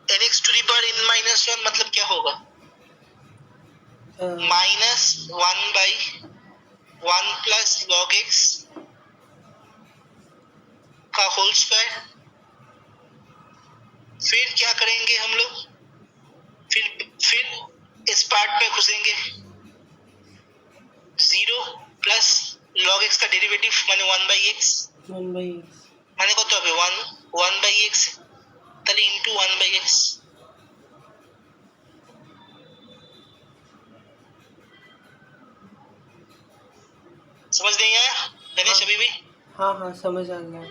Speaker 1: nx to the power n-1 मतलब क्या होगा? -1/1 + log x का होल स्क्वायर। फिर क्या करेंगे हम लोग? फिर इस पार्ट में घुसेंगे। 0 प्लस log x का डेरिवेटिव माने 1/x
Speaker 5: 1/x
Speaker 1: মানে কত হবে? 1/x তাহলে ইনটু 1/x। समझ नहीं आया गणेश अभी भी?
Speaker 5: हाँ हाँ समझ आ गया।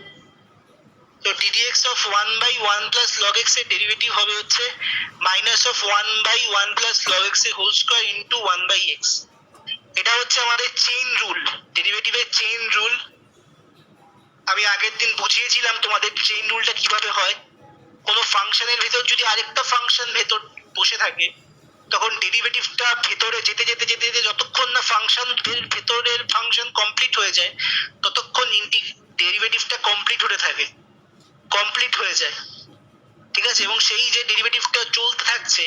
Speaker 1: তো ddx of 1/1 + log x এর ডেরিভেটিভ হবে হচ্ছে -1/1 + log x এর হোল স্কয়ার ইনটু 1/x। এটা হচ্ছে আমাদের চেইন রুল, ডেরিভেটিভের চেইন রুল। আমি আগের দিন বুঝিয়েছিলাম তোমাদের চেইন রুলটা কিভাবে হয়। কোনো ফাংশনের ভিতর যদি আরেকটা ফাংশন ভেতর বসে থাকে তখন ডেরিভেটিভটা ভেতরে যেতে যেতে যেতে যেতে যতক্ষণ না ফাংশনের ভেতরের ফাংশন কমপ্লিট হয়ে যায় ততক্ষণ ডেরিভেটিভটা কমপ্লিট হতে থাকে, কমপ্লিট হয়ে যায়। ঠিক আছে, এবং সেই যে ডেরিভেটিভটা চলতে থাকছে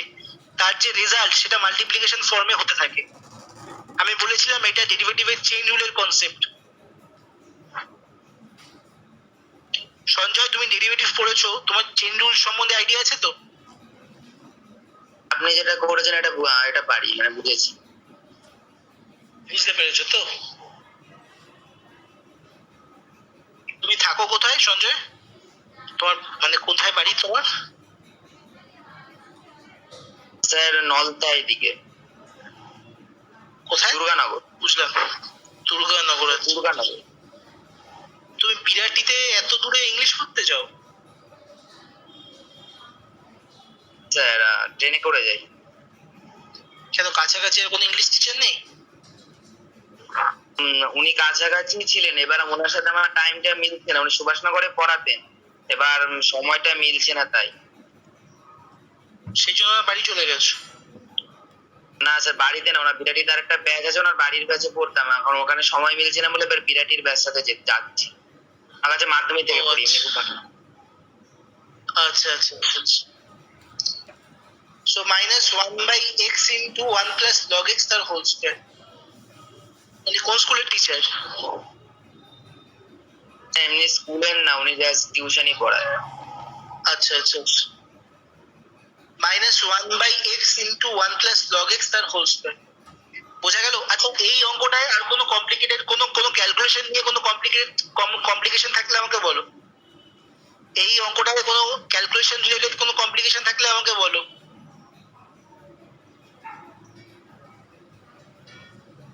Speaker 1: তার যে রেজাল্ট সেটা মাল্টিপ্লিকেশন ফর্মে হতে থাকে। আমি বলেছিলাম এটা ডেরিভেটিভের চেইন রুলের কনসেপ্ট। সঞ্জয় তুমি ডেরিভেটিভ পড়েছো, তোমার চেইন রুল সম্বন্ধে আইডিয়া আছে তো?
Speaker 2: আপনি যেটা করেছেন এটা পারি, মানে বুঝেছি।
Speaker 1: বুঝতে পেরেছো তো? তুমি থাকো কোথায় সঞ্জয়? তোমার মানে কোথায় বাড়ি তোমার?
Speaker 2: স্যার নলতা এদিকে,
Speaker 1: কোথায়?
Speaker 2: দুর্গানগর।
Speaker 1: বুঝলাম, দুর্গানগর।
Speaker 2: দুর্গানগর।
Speaker 1: তুমি বিরাটিতে এত দূরে ইংলিশ পড়তে যাও?
Speaker 2: স্যার ট্রেনে করে যাই।
Speaker 1: কেন কাছাকাছি আর কোনো ইংলিশ টিচার নেই?
Speaker 2: উনি কাছাকাছি ছিলেন, এবার ওনার সাথে আমার টাইমটা মিলছে না। উনি সুভাষনগরে পড়াতেন, এবার সময়টা মিলছে না, তাই।
Speaker 1: সেই জন্য বাড়ি চলে গেছো?
Speaker 2: না স্যার বাড়িতে না, ওনার বিরাটিতে আর একটা ব্যাচ আছে, ওনার বাড়ির কাছে পড়তাম। এখন ওখানে সময় মিলছে না বলে এবার বিরাটির ব্যাচ সাথে যাচ্ছি। আমার কাছে মাধ্যমিক থেকে পড়ি, এমনি খুব ভালো।
Speaker 1: আচ্ছা আচ্ছা আচ্ছা। So -1/x into 1 + log x তার হোল স্কয়ার। মানে কোন স্কুলের টিচার?
Speaker 2: এমনি স্কুলের না, উনি জাস্ট টিউশনই পড়ায়।
Speaker 1: আচ্ছা আচ্ছা। -1/x into 1 + log x তার হোল স্কয়ার। বোঝা গেল? আচ্ছা এই অঙ্কটায় আর কোনো কমপ্লিকেটেড কোনো ক্যালকুলেশন নিয়ে কোনো কমপ্লিকেশন থাকলে আমাকে বলো। এই অঙ্কটায় কোনো ক্যালকুলেশন রিলেটেড কোনো কমপ্লিকেশন থাকলে আমাকে বলো।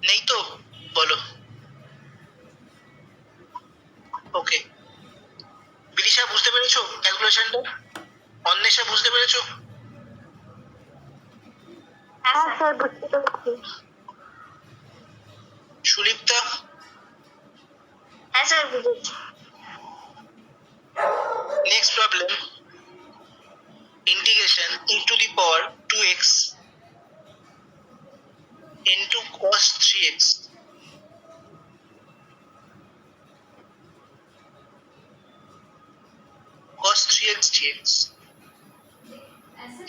Speaker 1: নেই তো? বলো। ওকে। বিদিশা বুঝতে পেরেছো ক্যালকুলেশনটা? অন্বেষা বুঝতে পেরেছো?
Speaker 4: হ্যাঁ স্যার বুঝতে পেরেছি।
Speaker 1: সুলিপ্তা?
Speaker 4: হ্যাঁ স্যার বুঝেছি।
Speaker 1: Next problem, integration e to the power 2x into cos 3x cos 3x dx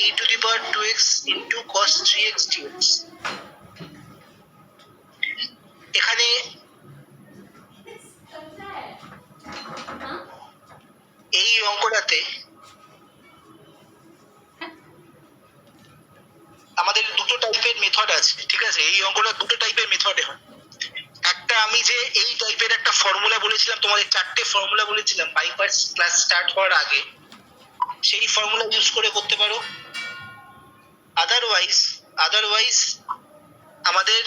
Speaker 1: e to the power 2x into cos 3x dx। এখানে এই অঙ্কটাতে আমাদের দুটো টাইপের মেথড আছে, ঠিক আছে? এই অঙ্কটা দুটো টাইপের মেথডে হয়। একটা আমি যে এই টাইপের একটা ফর্মুলা বলেছিলাম তোমাদের, 4টে ফর্মুলা বলেছিলাম বাই পার্টস ক্লাস স্টার্ট হওয়ার আগে, সেই ফর্মুলা ইউজ করে করতে পারো। আদারওয়াইজ আমাদের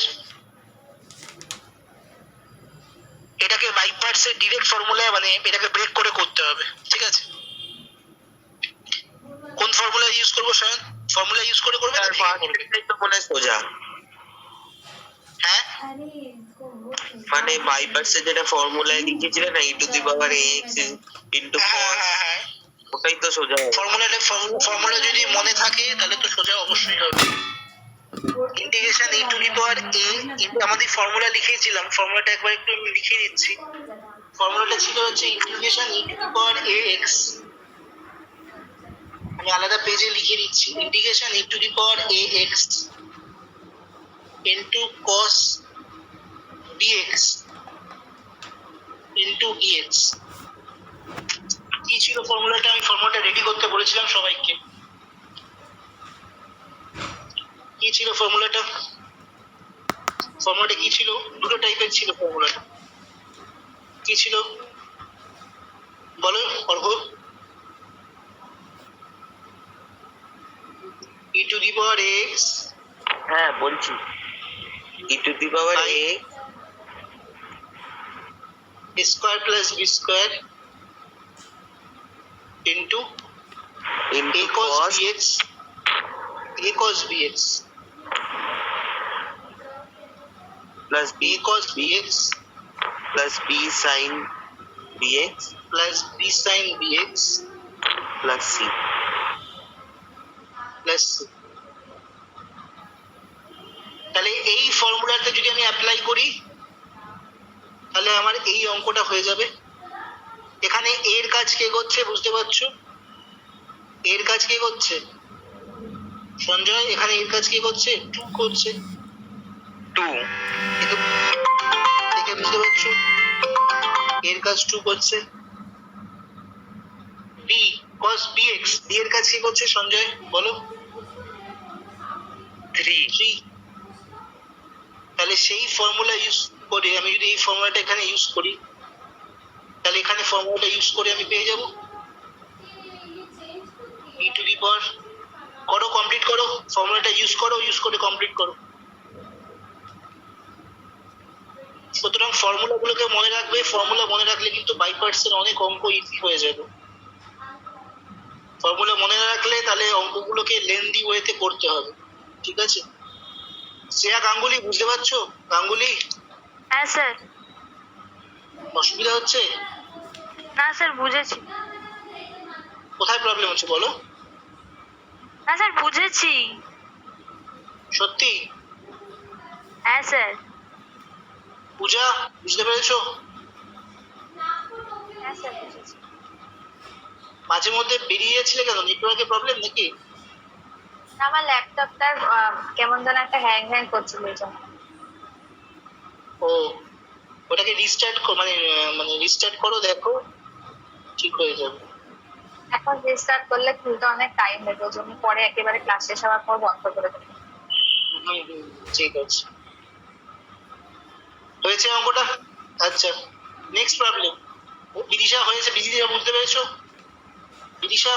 Speaker 1: এটাকে বাই পার্টস এর ডিরেক্ট ফর্মুলায় মানে এটাকে ব্রেক করে করতে হবে, ঠিক আছে? কোন ফর্মুলা ইউজ করবো সায়ন? ফর্মুলা ইউজ করে করবে না ভেঙে করবে?
Speaker 2: তো মনে হয় সোজা,
Speaker 1: হ্যাঁ
Speaker 2: মানে বাই পার্টসে যেটা ফর্মুলায় লিখেছিলেন না, e to the power x into
Speaker 1: হ্যাঁ
Speaker 2: কস,
Speaker 1: হ্যাঁ হ্যাঁ,
Speaker 2: ওটাই তো সোজা হবে।
Speaker 1: ফর্মুলা যদি মনে থাকে তাহলে তো সোজা অবশ্যই হবে। Integration E to the power A into আমাদের ফর্মুলা লিখেছিলাম, ফর্মুলাটা একবার একটু আমি লিখে দিচ্ছি। ফর্মুলাটা ছিল হচ্ছে integration E to the power a x, আমি আলাদা পেজে লিখে দিচ্ছি। Integration E to the power a x into cos dx into dx. কি ছিল ফর্মুলাটা? আমি ফর্মুলাটা রেডি করতে বলেছিলাম সবাইকে। কি ছিল ফর্মুলাটা? ফর্মুলাটা কি ছিল? দুটো টাইপের ছিল ফর্মুলাটা। কি ছিল বলো অর্ঘ? ই টু দি পাওয়ার এক্স,
Speaker 2: হ্যাঁ বলছি, e to the power a
Speaker 1: square plus b square into
Speaker 2: into
Speaker 1: a cos
Speaker 2: cos
Speaker 1: bx, a cos bx,
Speaker 2: plus
Speaker 1: a
Speaker 2: b
Speaker 1: cos bx
Speaker 2: plus b sine bx
Speaker 1: plus b sin bx
Speaker 2: plus c.
Speaker 1: plus c। তাহলে এই ফর্মুলাটা যদি আমি apply করি তাহলে আমার এই অঙ্কটা হয়ে যাবে। এখানে এর কাজ কে করছে বুঝতে পারছো? এর কাজ কে করছে? সঞ্জয়, এখানে এর কাজ কে করছে? 2 করছে।
Speaker 2: 2
Speaker 1: দেখে বুঝতে পারছো? এর কাজ 2 করছে। b cos bx, b এর কাজ কি করছে সঞ্জয় বলো? 3। তাহলে সেই ফর্মুলা ইউজ করে আমি যদি এই ফর্মুলাটা এখানে ইউজ করি তাহলে এখানে ফর্মুলাটা ইউজ করে আমি পেয়ে যাব ই টু দি পাওয়ার, করো কমপ্লিট করো, ফর্মুলাটা ইউজ করে কমপ্লিট করো। সুতরাং ফর্মুলাগুলোকে মনে রাখবে, ফর্মুলা মনে রাখলে কিন্তু বাই পার্টস এর অনেক অঙ্ক ইজি হয়ে যাবে। ফর্মুলা মনে না রাখলে তাহলে অঙ্কগুলোকে লেন্দি ওয়েতে করতে হবে, ঠিক আছে? শ্রেয়া গাঙ্গুলি বুঝতে পারছো? গাঙ্গুলি,
Speaker 4: হ্যাঁ স্যার।
Speaker 1: অসুবিধা হচ্ছে?
Speaker 4: না স্যার বুঝেছি।
Speaker 1: কোথায় প্রবলেম হচ্ছে বলো?
Speaker 4: না স্যার বুঝেছি।
Speaker 1: সত্যি?
Speaker 4: হ্যাঁ স্যার।
Speaker 1: পূজা বুঝতে পেরেছো?
Speaker 4: হ্যাঁ স্যার বুঝেছি।
Speaker 1: মাঝে মধ্যে বেরিয়ে যাচ্ছিলে কেন? নেটওয়ার্কের প্রবলেম নাকি?
Speaker 4: আমার ল্যাপটপটা কেমন যেন একটা হ্যাং করছিল এই জন্য।
Speaker 1: ও, ওটাকে রিস্টার্ট মানে রিস্টার্ট করো, দেখো ঠিক হয়ে যাবে।
Speaker 4: এখন রিস্টার্ট করলে খুলতে অনেক টাইম লাগবে, ওই জন্য পরে একেবারে ক্লাস শেষ হওয়ার পর বন্ধ করে দেবো।
Speaker 1: ঠিক আছে, হয়েছে অঙ্কটা? আচ্ছা, নেক্সট প্রবলেম। বিদিশা হয়েছে? বিদিশা বুঝতে পেরেছো? বিদিশা,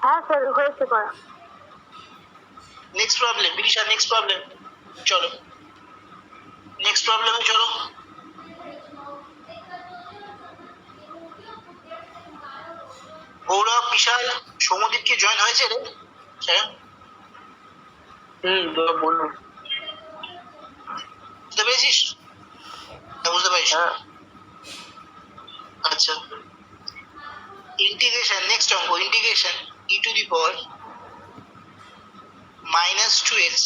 Speaker 4: হ্যাঁ স্যার হয়েছে করা।
Speaker 1: Next problem Bidisha, next problem. চলো নেক্সট প্রবলেমে চলো। গৌরব, বিশাল, সৌমদীপ কি জয়েন হয়েছে রে? হ্যাঁ,
Speaker 3: বলুন।
Speaker 1: বুঝতে পেরেছিস? হ্যাঁ, বুঝতে পারিস?
Speaker 3: হ্যাঁ
Speaker 1: আচ্ছা, ইন্টিগ্রেশন, নেক্সট অঙ্ক, integration E to the power -2x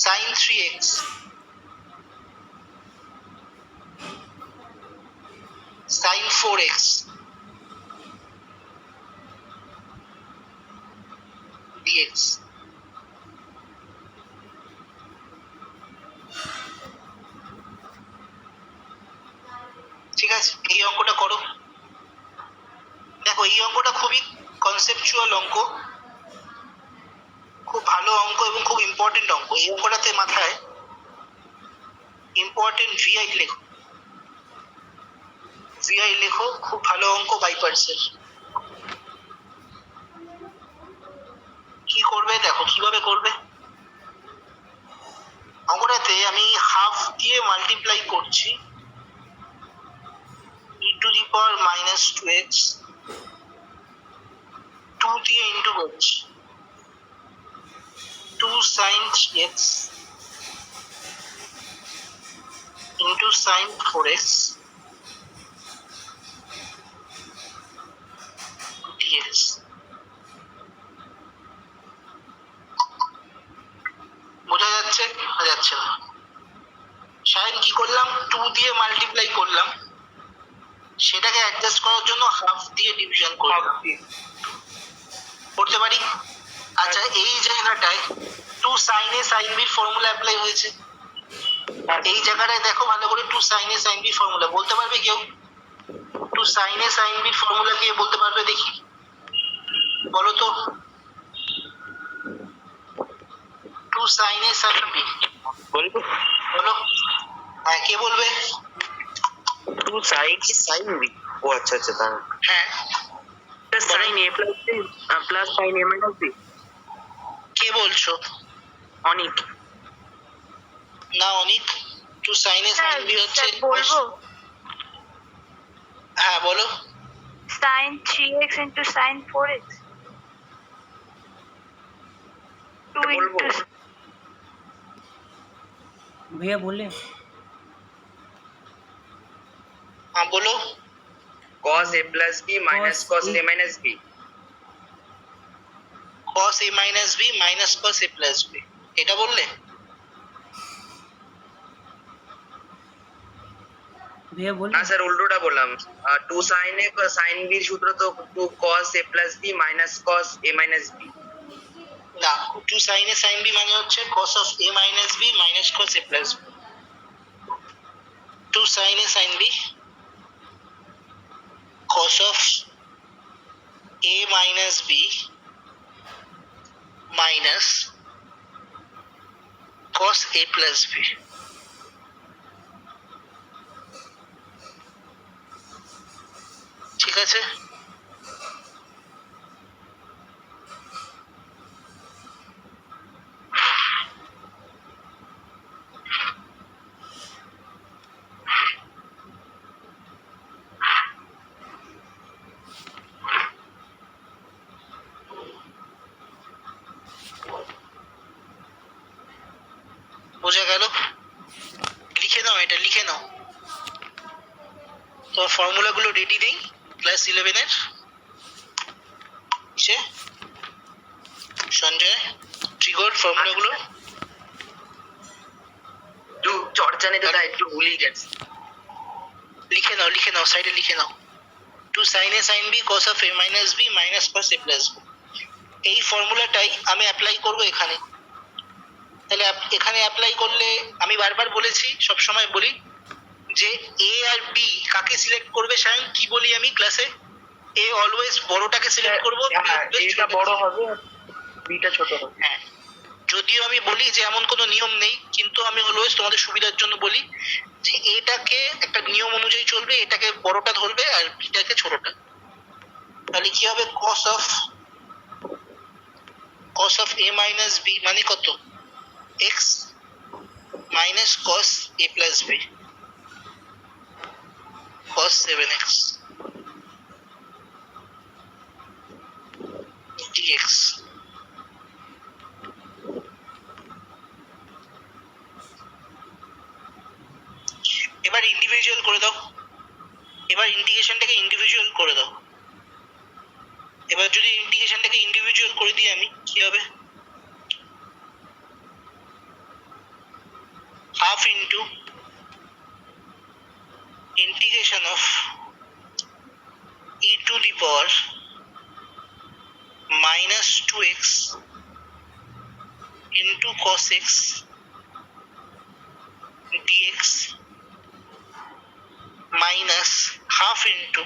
Speaker 1: sin 3x sin 4x dx। ঠিক আছে, এই অঙ্কটা করো। দেখো, এই অঙ্কটা খুবই কনসেপচুয়াল অঙ্ক, খুব ভালো অঙ্ক এবং খুব ইম্পর্টেন্ট অঙ্ক। এই অঙ্কটাতে মাথায় ইম্পর্টেন্ট ভিআই লেখো, ভিআই লেখো, খুব ভালো অঙ্ক, বাই পার্সেল। কি করবে দেখো, কিভাবে করবে। অঙ্কটাতে আমি হাফ দিয়ে মাল্টিপ্লাই করছি, ই টু দি পাওয়ার -2x, 2 দিয়ে ইন্টু করছি, 2 sin 3x into sin 4x dx। বোঝা যাচ্ছে? বোঝা যাচ্ছে না? সাইন কি করলাম, 2 দিয়ে মাল্টিপ্লাই করলাম, সেটাকে অ্যাডজাস্ট করার জন্য হাফ দিয়ে ডিভিশন করলাম, করতে পারি। আচ্ছা, এই জায়গাটায় 2 sin a sin b formula apply হয়েছে। এই জায়গাটায় দেখো ভালো করে, 2 sin a sin b formula বলতে পারবে কেউ? 2 sin a sin b formula কে বলতে পারবে দেখি, বলো তো। 2 sin a sin b
Speaker 3: বলবো।
Speaker 1: বলো। হ্যাঁ, কে বলবে?
Speaker 3: 2 sin sin b। ও আচ্ছা আচ্ছা, তা
Speaker 1: হ্যাঁ,
Speaker 3: sin a plus sin a minus b।
Speaker 1: কে বলছো?
Speaker 3: অনিক।
Speaker 1: না, অনিক। 2 sin a sin b হচ্ছে,
Speaker 4: বলবো
Speaker 1: হ্যাঁ বলো।
Speaker 4: sin 3x into sin 4x 2
Speaker 3: বলবো।
Speaker 4: into
Speaker 5: भैया बोले
Speaker 1: হ্যাঁ বলো।
Speaker 2: cos a plus b minus
Speaker 5: Cos
Speaker 2: cos
Speaker 5: A.
Speaker 2: a minus b।
Speaker 1: cos a minus b minus cos a plus b, এটা বললে?
Speaker 5: भैया बोले
Speaker 2: না স্যার, উল্টোটা বললাম। 2 sin a sin b এর সূত্র তো 2 cos a plus b minus cos a minus b।
Speaker 1: না, 2 sin a sin b মানে হচ্ছে cos of a minus b minus cos a plus b। 2 sin a sin b cos of a minus b minus cos a plus b। ঠিক আছে, বোঝা গেল? লিখে নাও, এটা লিখে নাও। তোমার ফর্মুলা গুলো রেডি নেই ক্লাস 11 এর? কিসে সঞ্জয় ট্রিগর ফর্মুলা গুলো?
Speaker 2: একটু চর্চা নিতে তাই একটু ভুলিয়ে গেছে।
Speaker 1: লিখে নাও, লিখে নাও, সাইডে লিখে নাও। 2 sin a sin b cos of a minus b minus cos a plus b। এই ফর্মুলাটাই আমি অ্যাপ্লাই করব এখানে। তাহলে এখানে অ্যাপ্লাই করলে, আমি বারবার বলেছি, সব সময় বলি যে এ আর বি কাকে সিলেক্ট করবে। সায়ন কি বলি আমি ক্লাসে? এ অলওয়েজ বড়টাকে সিলেক্ট করব,
Speaker 3: এটা বড় হবে, বিটা ছোট হবে।
Speaker 1: হ্যাঁ, যদিও আমি বলি যে এমন কোনো নিয়ম নেই, কিন্তু আমি অলওয়েজ তোমাদের সুবিধার জন্য বলি যে এটাকে একটা নিয়ম অনুযায়ী চলবে, এটাকে বড়টা ধরবে আর বিটাকে ছোটটা। তাহলে কি হবে? cos of a minus b মানে কত? x minus cos a plus b cos 7x। dx। এবার ইন্ডিভিজুয়াল করে দাও, এবার ইন্টিগ্রেশনটাকে ইন্ডিভিজুয়াল করে দাও। এবার যদি ইন্টিগ্রেশনটাকে ইন্ডিভিজুয়াল করে দিই আমি, কি হবে? Half into integration of e to the power minus 2x into cos x dx minus half into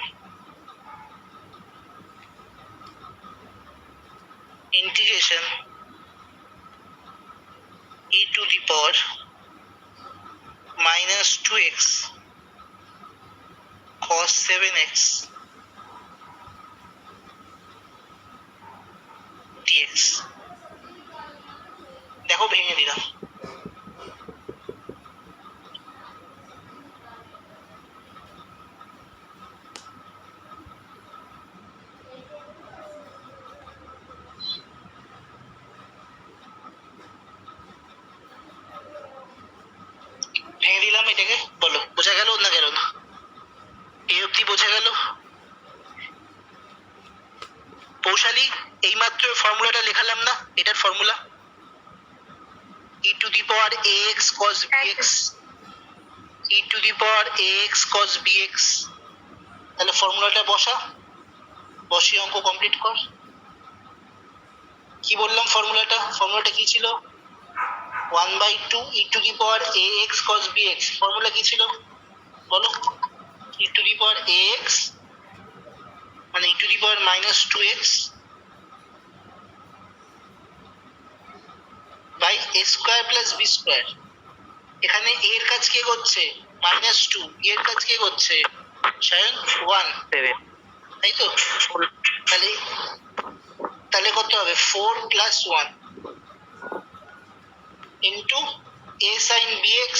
Speaker 1: integration e to the power minus 2x cos 7x dx। দেখো ভেঙে দিলাম। ভেঙে দিলাম এটাকে, বলো বোঝা গেল না গেল না? এই অবধি বোঝা গেল? পৌশালী, এইমাত্র ফর্মুলাটা লেখালাম না, এটার formula e to the power ax cos bx, e to the power ax cos bx। তাহলে ফর্মুলাটা বসা, বসিয়ে অঙ্ক কমপ্লিট কর। কি বললাম ফর্মুলাটা কি ছিল? 1/2 e to the power ax cos bx। Formula কি ছিল বলো? e to the power ax মানে e to the power minus 2x by a square প্লাস b স্কয়ার। এখানে a এর কাজ কে করছে? -2। b এর কাজ কে করছে? সায়ন 1, তাই তো? তাহলে কত হবে? 4 plus 1 into a sin bx,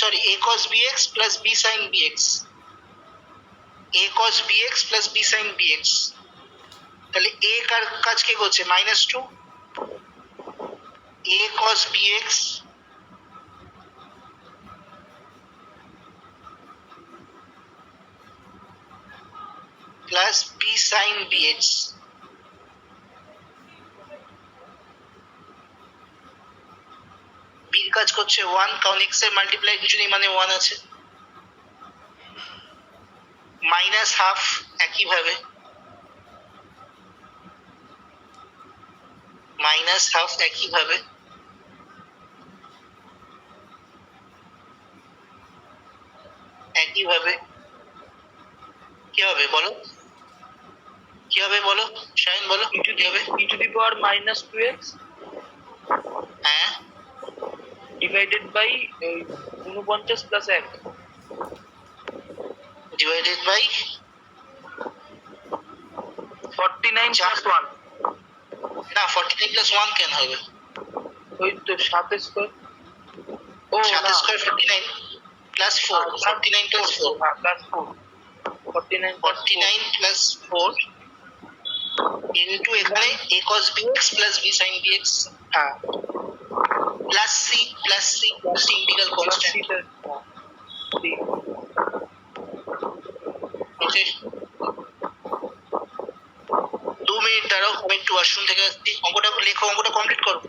Speaker 1: sorry a cos bx plus b sin bx, a cos bx plus b sin bx। তাহলে a কার কাজ কে করছে? -2, a cos bx plus b sin bx। b এর কাজ করছে 1, কারণ x এর মাল্টিপ্লাই কিছু নেই মানে 1 আছে। মাইনাস হাফ একইভাবে, মাইনাস হাফ একইভাবে, একইভাবে কি হবে বলো? কি হবে বলো শাহিন, বলো কি হবে?
Speaker 3: e to the power minus 2x
Speaker 1: হ্যাঁ,
Speaker 3: divided by 49 plus 1
Speaker 1: divided by
Speaker 3: 49 plus 1
Speaker 1: না 49 প্লাস 1 কেন হবে?
Speaker 3: ওই তো 7 স্কয়ার। ও
Speaker 1: 7 square 49 plus 4, 49 plus 4,
Speaker 3: plus 4
Speaker 1: 49 plus 4 into এখানে a cos bx plus b sin bx
Speaker 3: হ্যাঁ
Speaker 1: প্লাস c ইন্টিগ্রাল কনস্ট্যান্ট। ওকে, 2 minute দাঁড়াও, আমি একটু ওয়াশরুম থেকে আসছি। অঙ্কটা লেখো, অঙ্কটা কমপ্লিট করো,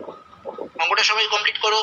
Speaker 1: অঙ্কটা সবাই কমপ্লিট করো।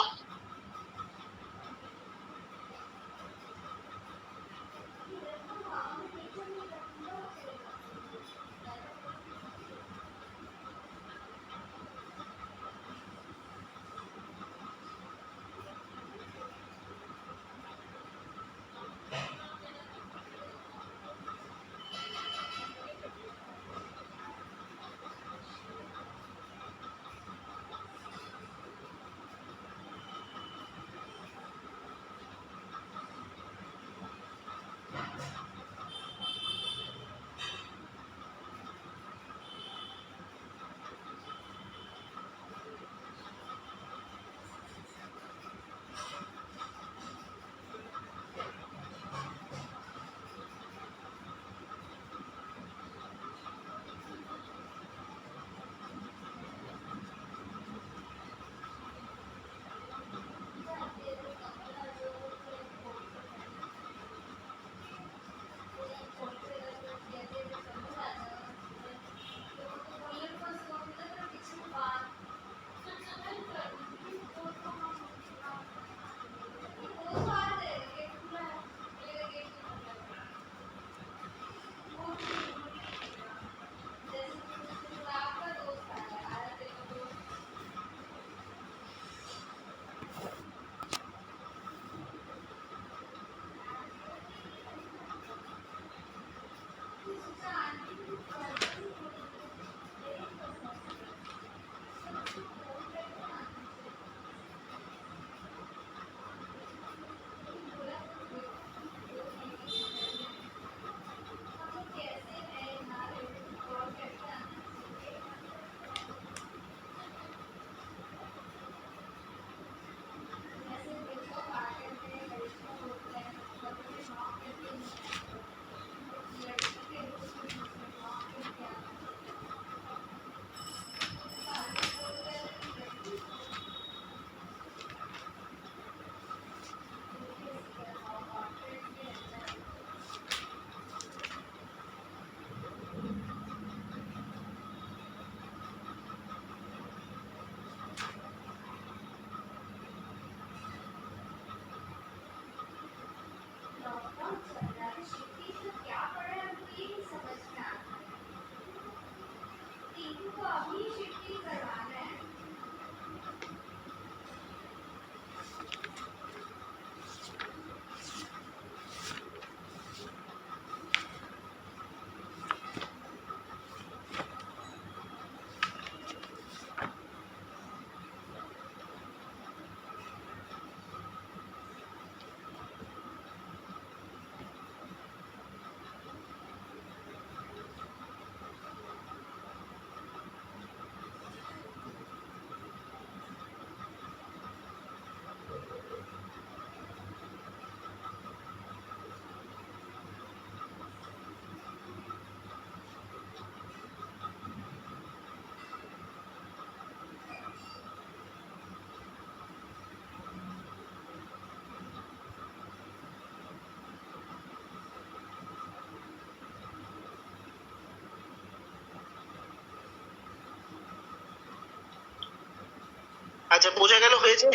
Speaker 1: আচ্ছা, বোঝা গেল হয়েছে?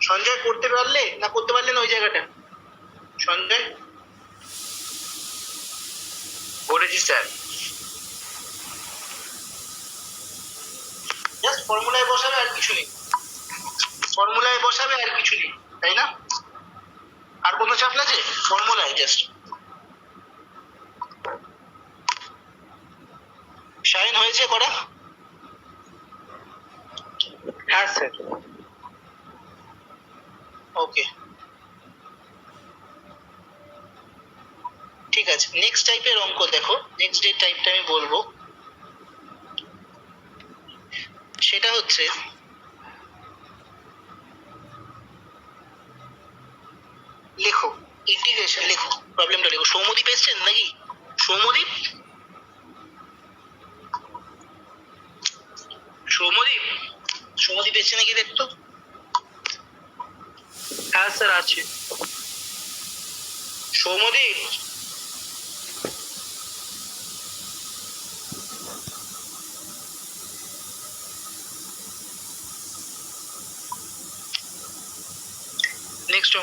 Speaker 1: সঞ্জয় করতে পারলে না করতে পারলে না ওই জায়গাটা? সঞ্জয়
Speaker 2: করেছি স্যার।
Speaker 1: জাস্ট ফর্মুলায় বসাবে আর কিছু নেই, ফর্মুলায় বসাবে আর কিছু নেই, তাই না? আর কোনো চাপ আছে? ফর্মুলায় জাস্ট শাইন হয়েছে করা?
Speaker 3: হ্যাঁ স্যার।
Speaker 1: ওকে, ঠিক আছে। নেক্সট টাইপের অঙ্ক দেখো, নেক্সট যে টাইপটা আমি বলবো সেটা হচ্ছে লেখো ইন্টিগ্রেশন, লেখো প্রবলেমটা লেখো। সৌম্যদীপ এসছেন নাকি? সৌম্যদীপ, সৌম্যদীপ, সৌম্যদীপ এসছে নাকি দেখতো?
Speaker 3: হ্যাঁ স্যার আছে।
Speaker 1: সৌম্যদীপ